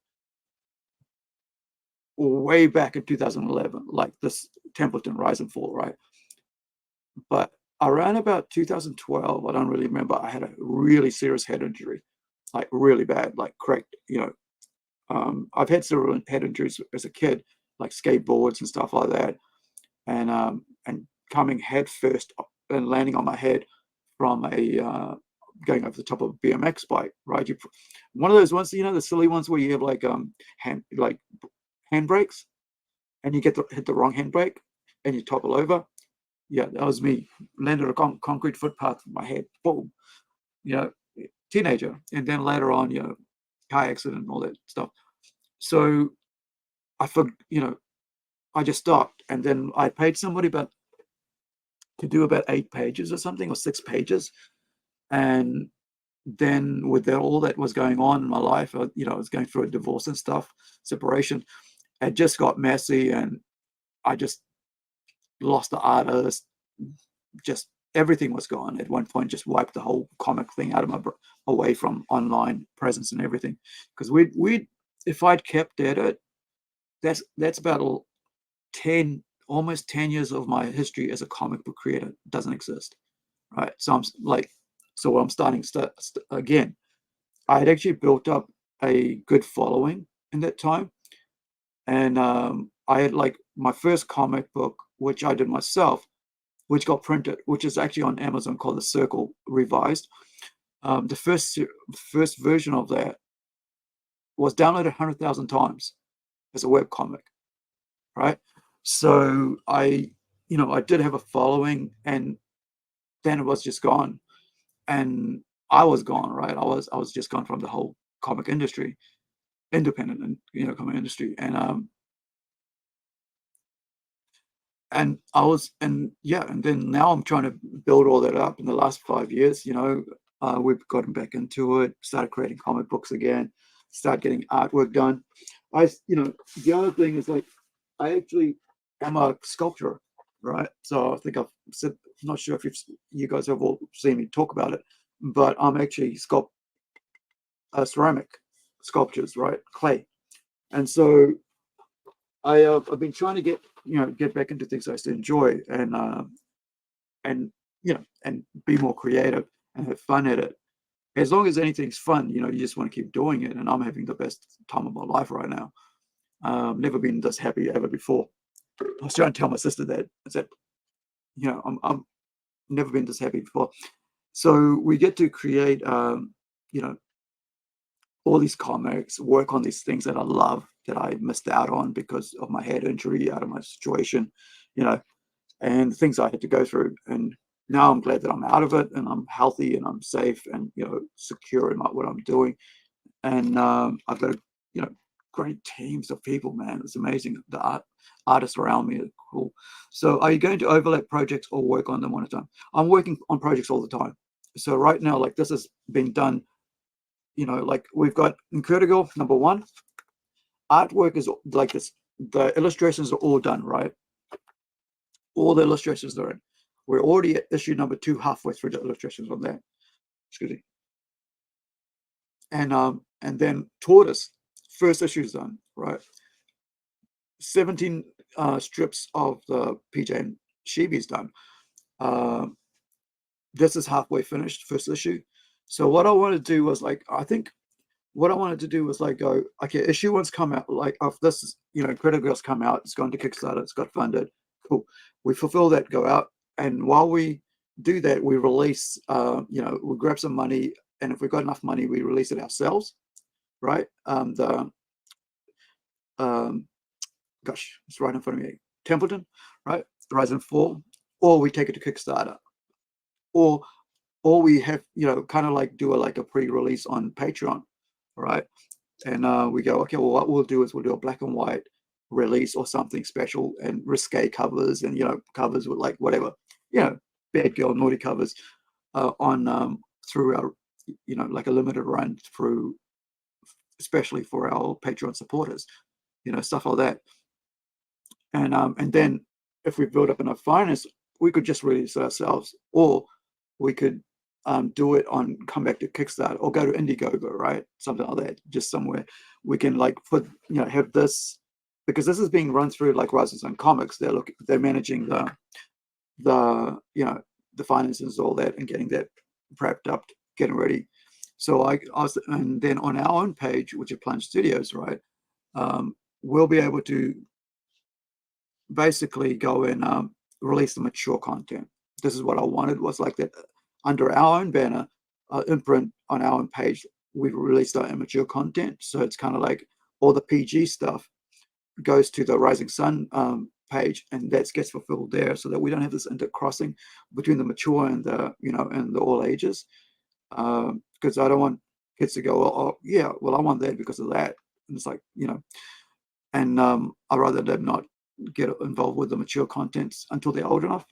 way back in 2011, like this Templeton Rise and Fall, right? But around about 2012, I don't really remember, I had a really serious head injury, like really bad, like cracked, I've had several head injuries as a kid, like skateboards and stuff like that, and coming head first and landing on my head from a going over the top of a BMX bike, right? One of those ones, the silly ones where you have like handbrakes, and you hit the wrong handbrake and you topple over. Yeah, that was me. Landed on a concrete footpath with my head, boom. You know, teenager, and then later on, car accident and all that stuff. So I I just stopped, and then I paid somebody to do about 8 pages or something, or 6 pages, and then with all that was going on in my life, I was going through a divorce and stuff, separation. It just got messy, and I just lost the artist. Just everything was gone at one point. Just wiped the whole comic thing out of my away from online presence and everything. Because we if I'd kept at it, that's about 10, almost 10 years of my history as a comic book creator doesn't exist, right? So I'm starting again. I had actually built up a good following in that time. And I had like my first comic book, which I did myself, which got printed, which is actually on Amazon, called The Circle Revised. The first version of that was downloaded 100,000 times as a web comic, right? So I did have a following, and then it was just gone, and I was gone, right? I was just gone from the whole comic industry, independent, and comic industry, and I was, and yeah, and then now I'm trying to build all that up in the last 5 years. We've gotten back into it, started creating comic books again, start getting artwork done. The other thing is, like, I actually am a sculptor, right? So I think I've said, I'm not sure if you guys have all seen me talk about it, but I'm actually ceramic sculptures, right? Clay. And so I've been trying to get back into things I used to enjoy, and be more creative and have fun at it. As long as anything's fun, you just want to keep doing it. And I'm having the best time of my life right now. Never been this happy ever before. I was trying to tell my sister that. I said, I'm never been this happy before. So we get to create, you know, all these comics, work on these things that I love, that I missed out on because of my head injury, out of my situation, you know, and things I had to go through. And now I'm glad that I'm out of it, and I'm healthy, and I'm safe, and secure in what I'm doing. And I've got great teams of people, man. It's amazing. The artists around me are cool. So are you going to overlap projects or work on them one at a time? I'm working on projects all the time. So right now, like, this has been done, like, we've got Incredi-Girl #1. Artwork is like this. The illustrations are all done, right? All the illustrations are in. We're already at issue #2, halfway through the illustrations on that. Excuse me. And then Tortoise, first issue is done, right? 17 strips of the PJ and Shibi's done. This is halfway finished, first issue. So what I want to do was, like, I think what I wanted to do was, like, go, okay, issue 1's come out, like, of this, Incredi-Girl's come out, it's gone to Kickstarter, it's got funded, cool. We fulfill that, go out, and while we do that, we release, we grab some money, and if we've got enough money, we release it ourselves, right? Gosh, it's right in front of me. Templeton, right? Rise and Fall, or we take it to Kickstarter, or we have, kind of like do a pre-release on Patreon, right? And we go, okay, well, what we'll do is we'll do a black and white release or something special, and risque covers, and covers with, like, whatever, bad girl, naughty covers, on through our, like a limited run through, especially for our Patreon supporters, stuff like that. And then if we build up enough finance, we could just release it ourselves, or we could do it on, come back to Kickstarter, or go to Indiegogo, right? Something like that, just somewhere we can, like, put, have this, because this is being run through, like, Rising Sun Comics. They're managing the finances, all that, and getting that prepped up, getting ready. So and then on our own page, which is Plunge Studios, right, we'll be able to basically go and release the mature content. This is what I wanted, was like that, under our own banner, imprint on our own page, we've released our immature content. So it's kind of like all the PG stuff goes to the Rising Sun page, and that gets fulfilled there, so that we don't have this intercrossing between the mature and the and the all ages. Because I don't want kids to go, oh yeah, well, I want that because of that, and it's like, and I'd rather them not get involved with the mature contents until they're old enough.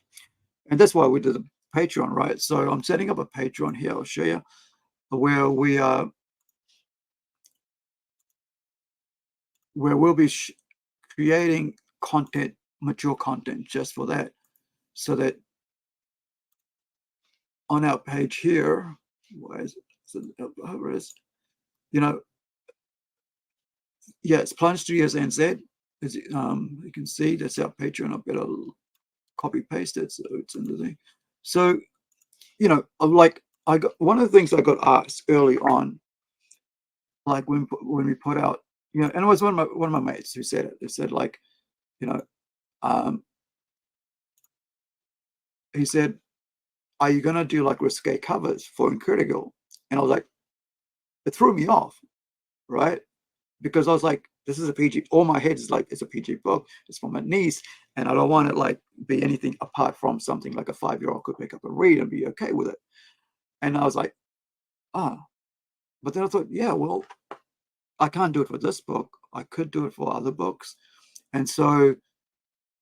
And that's why we did the Patreon, right? So I'm setting up a Patreon here, I'll show you, where we'll be creating content, mature content, just for that, so that on our page here, why is it, yeah, it's Plunge Studios NZ. As you can see, that's our Patreon. I've got to copy paste it, so it's in the thing. So, like, I got one of the things I got asked early on, like when we put out you know, and it was one of my mates who said it. They said like, you know, um, he said, "Are you gonna do like risque covers for Incredi-Girl?" And I was like, it threw me off, right? Because I was like, this is a PG. All my head is like, it's a PG book. It's for my niece, and I don't want it like be anything apart from something like a 5-year-old could pick up and read and be okay with it. And I was like, ah. But then I thought, yeah, well, I can't do it for this book. I could do it for other books. And so,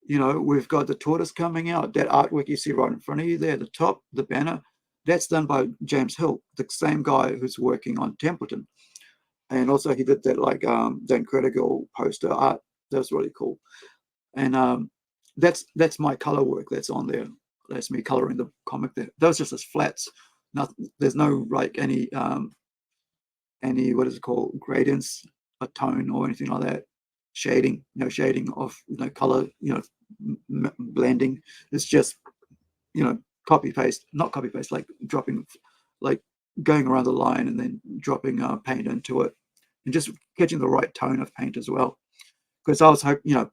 you know, we've got the tortoise coming out. That artwork you see right in front of you there, the top, the banner, that's done by James Hill, the same guy who's working on Templeton. And also he did that like the Incredi-Girl poster art. That's really cool. And that's my color work that's on there. That's me coloring the comic there. Those just as flats. Nothing. There's no like any what is it called, gradients, a tone or anything like that. Shading, no shading of color, blending. It's just copy paste, not copy paste, like dropping, like going around the line and then dropping paint into it, and just catching the right tone of paint as well. Because I was hoping,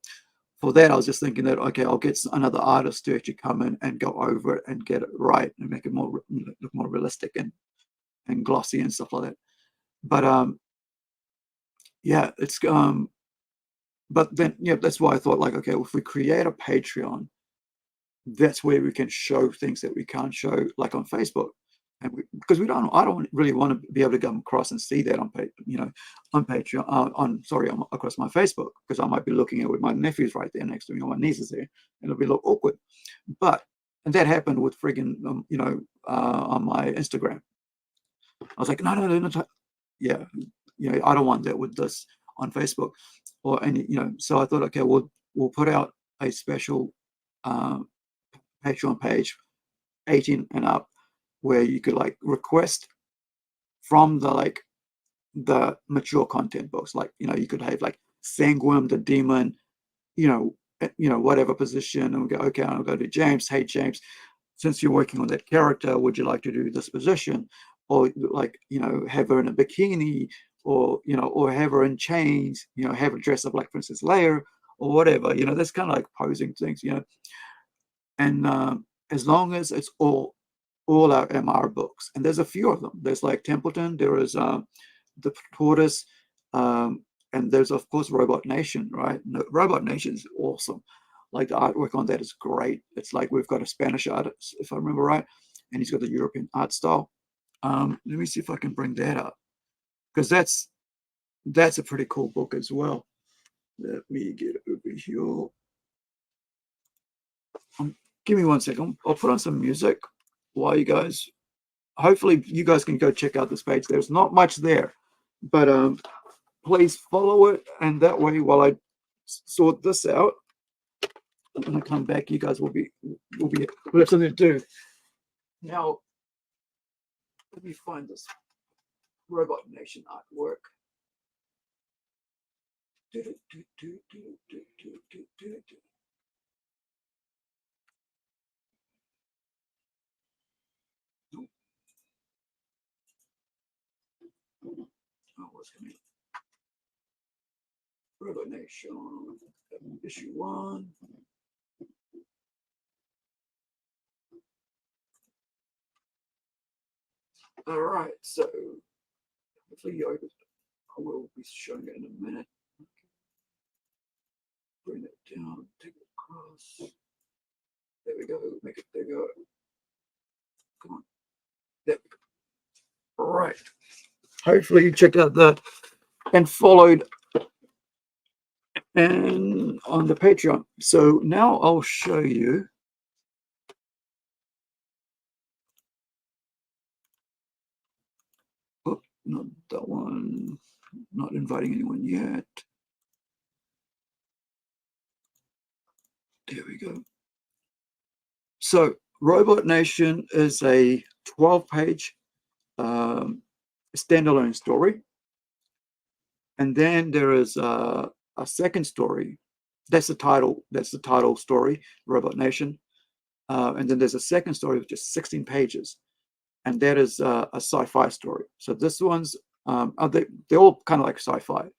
for that, I was just thinking that, okay, I'll get another artist to actually come in and go over it and get it right and make it more look more realistic and glossy and stuff like that. But yeah, it's but then that's why I thought like, okay, well, if we create a Patreon, that's where we can show things that we can't show like on Facebook. And because I don't really want to be able to come across and see that on on Patreon, across my Facebook, because I might be looking at it with my nephews right there next to me or my nieces there, and it'll be a little awkward. But and that happened with friggin' on my Instagram. I was like, no, no, no, no, yeah, I don't want that with this on Facebook or any, So I thought, okay, we'll put out a special uh, Patreon page, 18 and up, where you could like request from the mature content books. Like, you could have like Sanguine the Demon, whatever position, and we'll go, okay, I'll go to James. Hey, James, since you're working on that character, would you like to do this position? Or like, have her in a bikini, or, or have her in chains, have her dress up like Princess Leia or whatever, that's kind of like posing things, and as long as it's all our MR books, and there's a few of them. There's like Templeton, there is the Tortoise, and there's of course Robot Nation, right? No, Robot Nation is awesome. Like the artwork on that is great. It's like we've got a Spanish artist, if I remember right, and he's got the European art style. Let me see if I can bring that up, because that's a pretty cool book as well. Let me get over here. Give me 1 second. I'll put on some music while you guys. Hopefully, you guys can go check out this page. There's not much there, but please follow it, and that way, while I sort this out, when I come back, you guys will have something to do. Now, let me find this Robot Nation artwork. Oh, what's coming? Robot Nation, issue 1. All right, so hopefully I will be showing it in a minute. Bring it down, take it across. There we go. Make it bigger. Come on. There we go. All right. Hopefully you checked out that and followed and on the Patreon. So now I'll show you. Oh, not that one. Not inviting anyone yet. There we go. So Robot Nation is a 12-page standalone story. And then there is a second story. That's the title. That's the title story, Robot Nation. And then there's a second story of just 16 pages, and that is a sci-fi story. So this one's they're all kind of like sci-fi.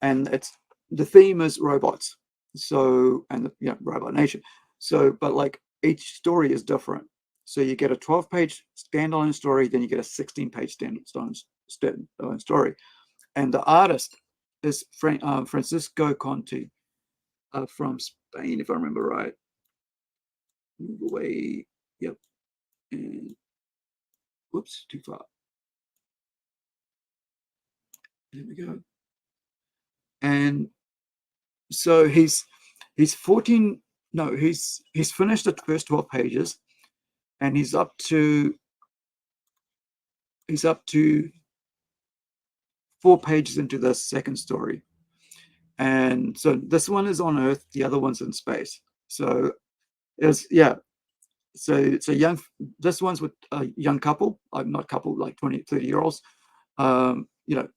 and it's the theme is robots. So, and you know, Robot Nation. So, but like each story is different. So you get a 12-page standalone story, then you get a 16-page standalone story. And the artist is Francisco Conti from Spain, if I remember right. Move away. Yep. And whoops, too far. There we go. And so he's 14. No, he's finished the first 12 pages, and he's up to 4 pages into the second story. And so this one is on Earth, the other one's in space. So it's yeah. So it's a young. This one's with a young couple, not couple, like 20, 30-year-olds. You know,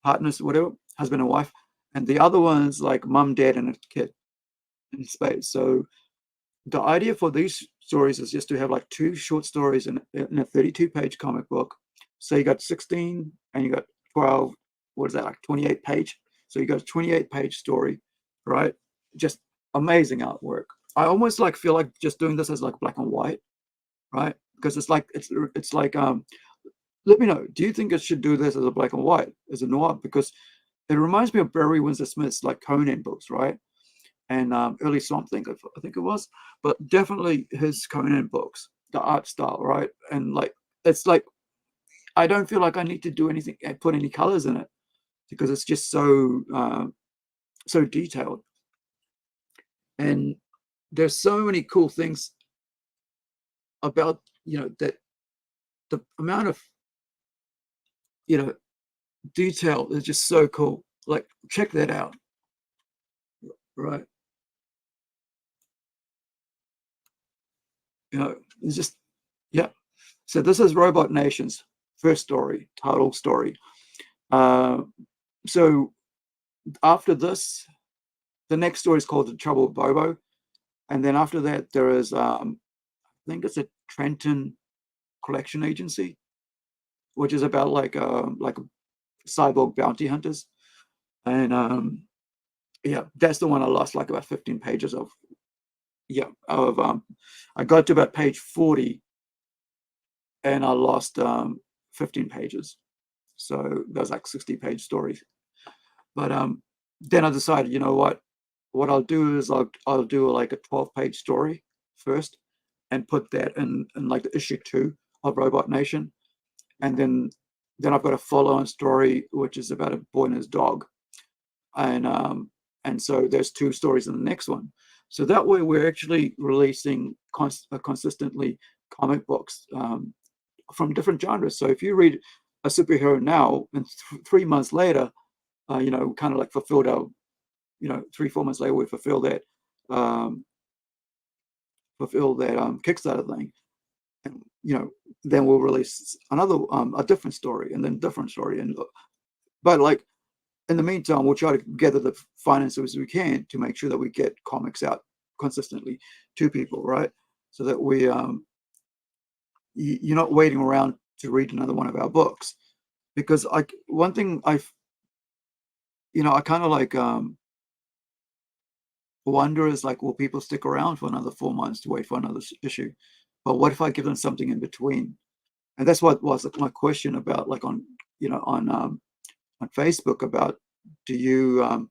partners, whatever, husband and wife. And the other one's like mom, dad, and a kid in space. So the idea for these stories is just to have like 2 short stories in a 32-page comic book. So you got 16 and you got 12. What is that, like 28-page? So you got a 28-page story, right? Just amazing artwork. I almost like feel like just doing this as like black and white, right? Because it's like let me know. Do you think it should do this as a black and white, as a noir? Because it reminds me of Barry Windsor Smith's like Conan books, right? And early Swamp Thing, I think it was, but definitely his Conan books, the art style, right? And like it's like I don't feel like I need to do anything, put any colors in it, because it's just so detailed. And there's so many cool things about, you know, that the amount of, you know, detail is just so cool. Like check that out, right? You know, it's just yeah. So this is Robot Nation's first story, title story. Uh, so after this, the next story is called The Trouble with Bobo, and then after that there is I think it's a Trenton collection agency, which is about like cyborg bounty hunters, and yeah, that's the one I lost like about 15 pages of. Yeah, of I got to about page 40, and I lost 15 pages. So there's like 60-page stories. But then I decided, you know what I'll do is I'll do like a 12-page story first, and put that in like the issue 2 of Robot Nation, and then I've got a follow-on story which is about a boy and his dog, and so there's 2 stories in the next one. So that way we're actually releasing consistently comic books from different genres. So if you read a superhero now, and 3 months later, you know, kind of like fulfilled our, you know, 3-4 months later we um, fulfill that Kickstarter thing, and you know, then we'll release another a different story, and then different story, and but like in the meantime, we'll try to gather the finances we can to make sure that we get comics out consistently to people, right? So that we you're not waiting around to read another one of our books, because like one thing I kind of like wonder is like, will people stick around for another 4 months to wait for another issue? But what if I give them something in between? And that's what was my question about, like on on Facebook, about do you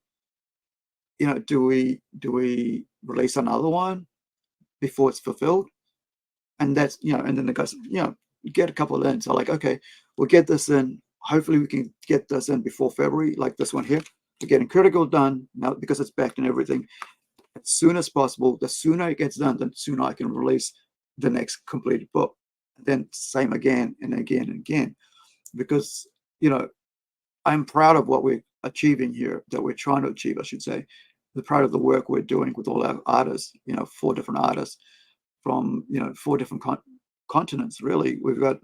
do we release another one before it's fulfilled? And that's, and then the guys, get a couple in. So like, okay, we'll get this in. Hopefully we can get this in before February, like this one here. We're getting Critical done now because it's backed and everything as soon as possible. The sooner it gets done, the sooner I can release the next completed book. And then same again and again and again, because I'm proud of what we're achieving here, that we're trying to achieve, I should say. We're proud of the work we're doing with all our artists, 4 different artists from 4 different continents. Really, we've got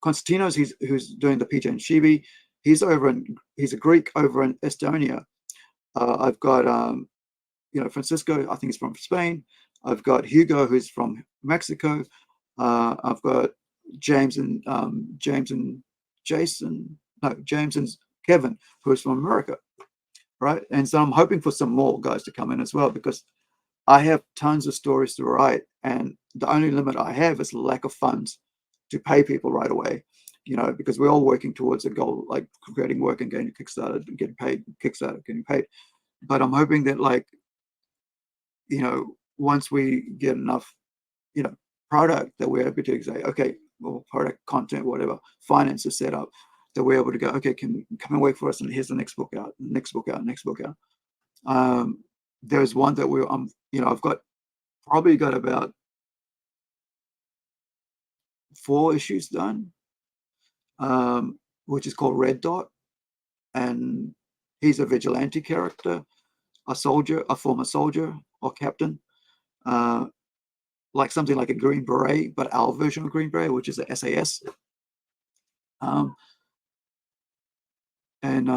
Konstantinos, who's doing the PJ and Chibi. He's a Greek over in Estonia. I've got Francisco, I think he's from Spain. I've got Hugo, who's from Mexico. I've got James and Jason. No, James and Kevin, who is from America. right? And so I'm hoping for some more guys to come in as well, because I have tons of stories to write, and the only limit I have is lack of funds to pay people right away. Because we're all working towards a goal, like creating work and getting Kickstarter, getting paid, Kickstarter, getting paid. But I'm hoping that, like, once we get enough, you know, product, that we're able to say, okay, well, product, content, whatever, finance is set up, that we're able to go, okay, can you come and work for us? And here's the next book out, next book out, next book out. There's one that I've probably got about 4 issues done, which is called Red Dot, and he's a vigilante character, a soldier, a former soldier or captain, uh, like something like a Green Beret, but our version of Green Beret, which is a SAS. Um, and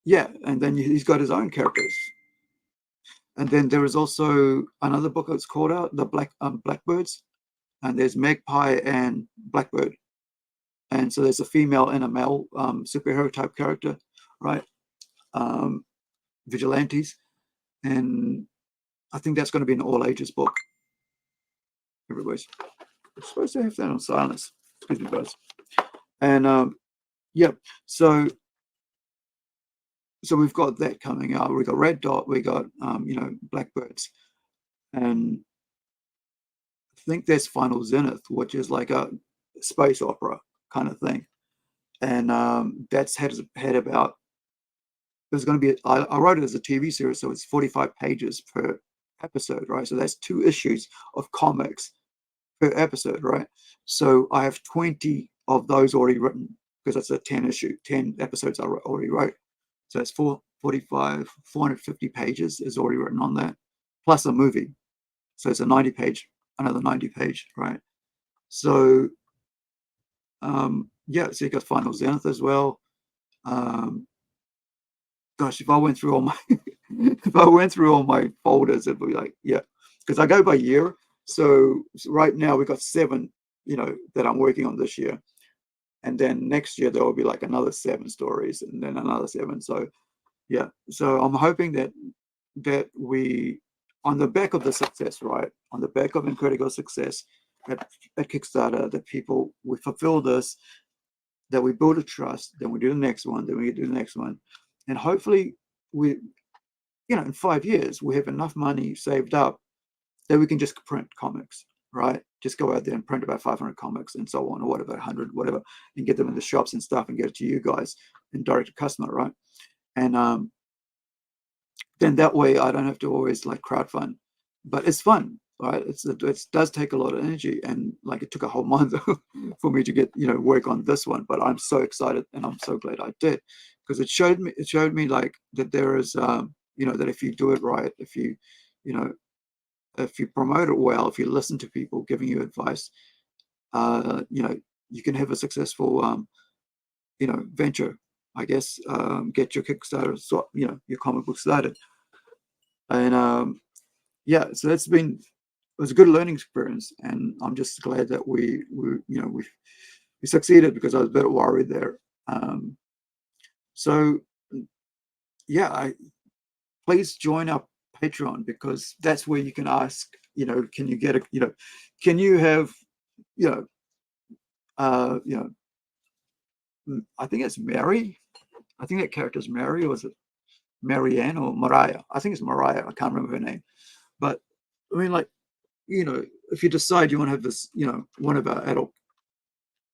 Yeah, and then he's got his own characters. And then there is also another book that's called out, the Blackbirds, and there's Magpie and Blackbird. And so there's a female and a male superhero type character, right? Vigilantes. And I think that's going to be an all ages book. Everybody's supposed to have that on silence. Excuse me, guys. And yeah, so we've got that coming out. We've got Red Dot, we got Blackbirds, and I think there's Final Zenith, which is like a space opera kind of thing. And that's had about, there's going to be, I wrote it as a TV series, so it's 45 pages per episode, right? So that's 2 issues of comics per episode, right? So I have 20 of those already written, because that's a 10 episodes I already wrote. So it's 450 pages is already written on that, plus a movie. So it's another 90 page, right? So yeah, so you got Final Zenith as well. Gosh, if I went through all my folders, it'd be like, yeah, because I go by year. So right now we got 7, that I'm working on this year, and then next year there will be like another 7 stories, and then another 7. So yeah, so I'm hoping that we, on the back of the success, right, on the back of Incredi-Girl success at Kickstarter, that we fulfill this, that we build a trust, then we do the next one, then we do the next one, and hopefully we, in 5 years we have enough money saved up that we can just print comics, right? Just go out there and print about 500 comics and so on, or whatever, 100, whatever, and get them in the shops and stuff and get it to you guys and direct to customer, right? And then that way I don't have to always like crowdfund, but it's fun, right? It does take a lot of energy, and like it took a whole month for me to get work on this one, but I'm so excited and I'm so glad I did, because it showed me like that there is that if you do it right, if you promote it well, if you listen to people giving you advice, you can have a successful venture, I guess. Get your Kickstarter, so your comic book started. And yeah, so it was a good learning experience, and I'm just glad that we succeeded, because I was a bit worried there. So yeah, please join our Patreon, because that's where you can ask, can you get can you have, you know, I think it's Mary. I think that character is Mary, or was it Marianne or Mariah? I think it's Mariah. I can't remember her name. But I mean, like, if you decide you want to have this, one of our adult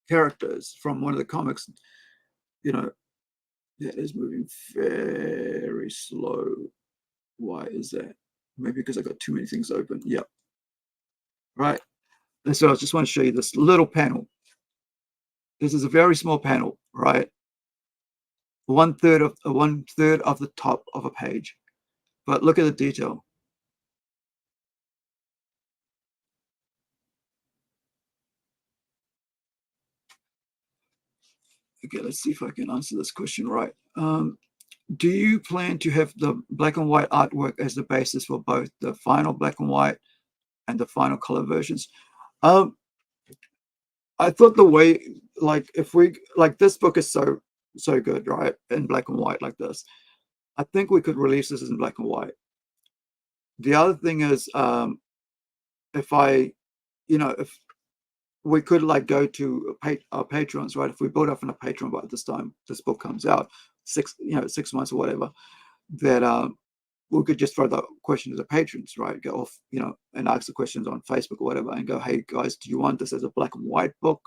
characters from one of the comics, that is moving very slow. Why is that? Maybe because I got too many things open. Yep. Right. And so I just want to show you this little panel. This is a very small panel, right? One third of the top of a page. But look at the detail. Okay, let's see if I can answer this question right. Do you plan to have the black and white artwork as the basis for both the final black and white and the final color versions? I thought the way, like, if we, like, this book is so good, right, in black and white like this. I think we could release this in black and white. The other thing is, if I, if we could like go to our patrons, right? If we build up in a Patreon by this time this book comes out, 6 months or whatever, that we could just throw the question to the patrons, right? Go off, and ask the questions on Facebook or whatever, and go, hey guys, do you want this as a black and white book,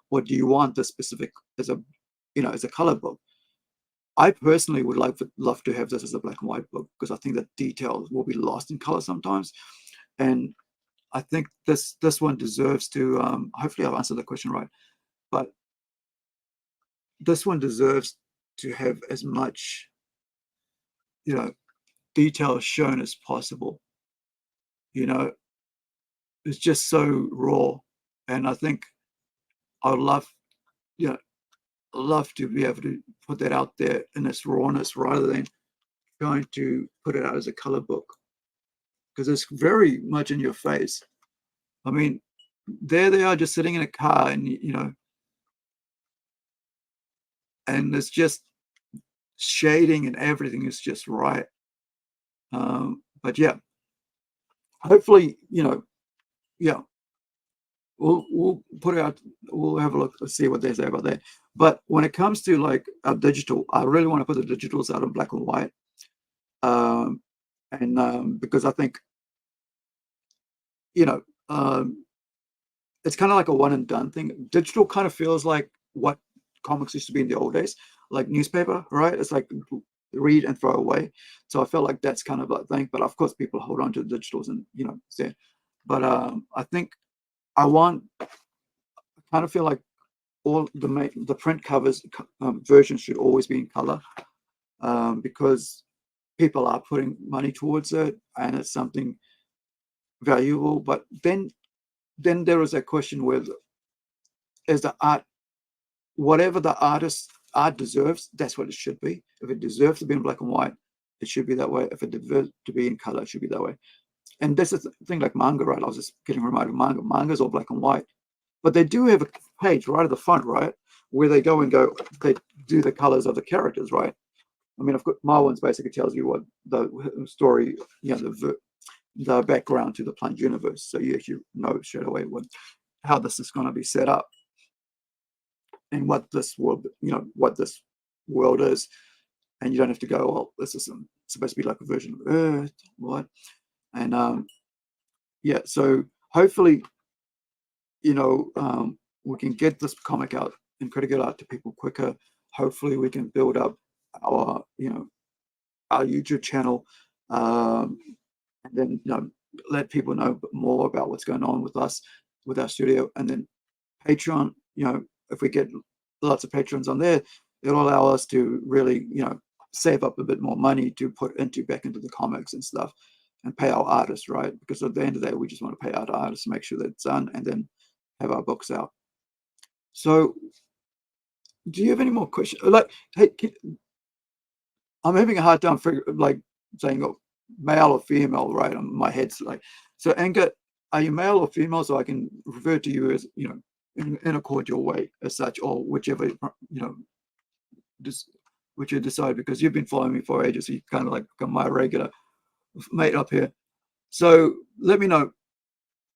or do you want this specific as a color book? I personally would love to have this as a black and white book, because I think that details will be lost in color sometimes, and I think this one deserves to. Hopefully, I've answered the question right, but this one deserves to have as much, detail shown as possible. It's just so raw, and I think I'd love to be able to put that out there in its rawness rather than trying to put it out as a color book, because it's very much in your face. I mean, there they are just sitting in a car, and and it's just shading and everything is just right. But yeah, hopefully, yeah, we'll put it out. We'll have a look, see what they say about that. But when it comes to like digital, I really want to put the digitals out in black and white, and because I think, it's kind of like a one and done thing. Digital kind of feels like what comics used to be in the old days, like newspaper, right? It's like read and throw away. So I felt like that's kind of a thing. But of course, people hold on to the digitals and say. But I think I kind of feel like all the print covers versions should always be in color, because people are putting money towards it and it's something valuable. But then there is a question where, is the art, whatever the art deserves, that's what it should be. If it deserves to be in black and white, it should be that way. If it deserves to be in color, it should be that way. And this is the thing, like manga, right? I was just getting reminded of manga. Manga's all black and white, but they do have a page right at the front, right, where they they do the colors of the characters, right? I mean, of course, my one's basically tells you what the story, the background to the planned universe, so you actually know straight away how this is going to be set up, and what this world is, and you don't have to go, well, this is supposed to be like a version of Earth, what, and yeah. So hopefully, we can get this comic out Incredi-Girl out to people quicker. Hopefully, we can build up our our YouTube channel, and then let people know more about what's going on with us, with our studio, and then Patreon. If we get lots of patrons on there, it'll allow us to really save up a bit more money to put back into the comics and stuff, and pay our artists, right? Because at the end of the day, we just want to pay our artists to make sure that it's done, and then have our books out. So, do you have any more questions? Like, hey, I'm having a hard time saying, oh, male or female, right? My head's like, so Anchor, are you male or female? So I can refer to you as, in a cordial way as such, or whichever, which you decide, because you've been following me for ages. So you kind of like become my regular mate up here. So let me know.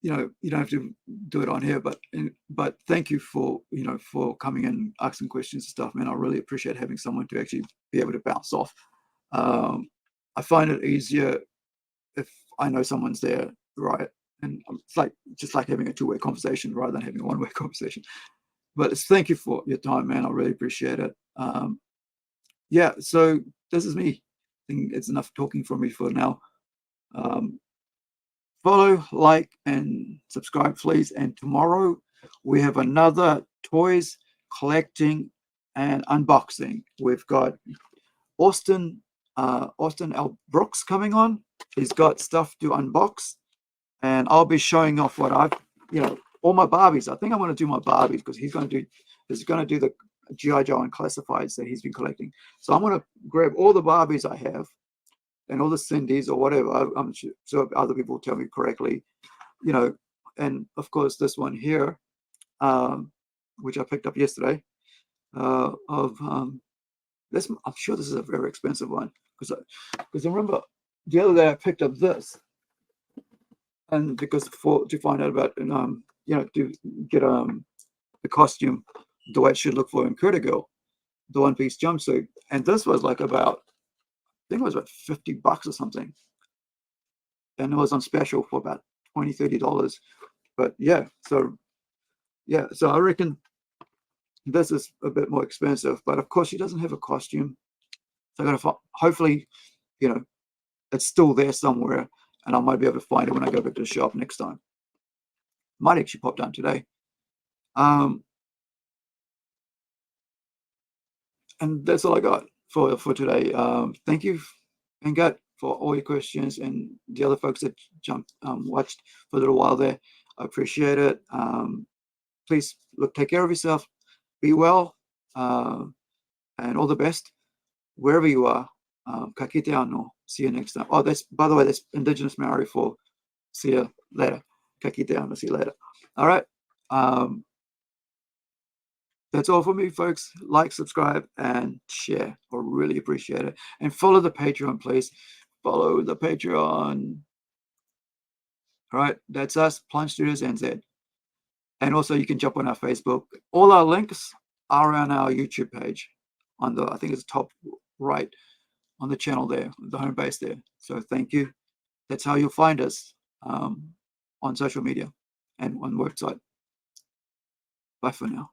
You don't have to do it on here, but thank you for for coming in, asking questions and stuff, man. I really appreciate having someone to actually be able to bounce off. I find it easier if I know someone's there, right? And it's like just like having a two-way conversation rather than having a one-way conversation. But thank you for your time, man. I really appreciate it. Yeah, so this is me. I think it's enough talking from me for now. Follow, like, and subscribe, please. And tomorrow we have another toys collecting and unboxing. We've got Austin L. Brooks coming on. He's got stuff to unbox, and I'll be showing off what I've, all my Barbies. I think I'm going to do my Barbies because he's going to do the G.I. Joe and classifieds that he's been collecting. So I'm going to grab all the Barbies I have and all the Cindy's or whatever. I'm sure other people will tell me correctly, and of course this one here, which I picked up yesterday, of this. I'm sure this is a very expensive one. because I remember the other day I picked up this, and because to find out about to get the costume the way it should look for Incredi-Girl, the one-piece jumpsuit, and this was like about, I think it was about $50 or something, and it was on special for about $20-30. But so I reckon this is a bit more expensive, but of course she doesn't have a costume, so I gotta hopefully, it's still there somewhere, and I might be able to find it when I go back to the shop next time. Might actually pop down today. And that's all I got for today. Thank you, Angat, for all your questions, and the other folks that watched for a little while there. I appreciate it. Please take care of yourself, be well, and all the best wherever you are. Ka kite anō. See you next time. Oh, by the way, that's Indigenous Maori for see you later. Ka kite anō. See you later. All right. That's all for me, folks. Like, subscribe, and share. I really appreciate it. And follow the Patreon, please. Follow the Patreon. All right, that's us, Plunge Studios NZ. And also, you can jump on our Facebook. All our links are on our YouTube page. I think it's top right on the channel there, the home base there. So thank you. That's how you'll find us on social media and on the website. Bye for now.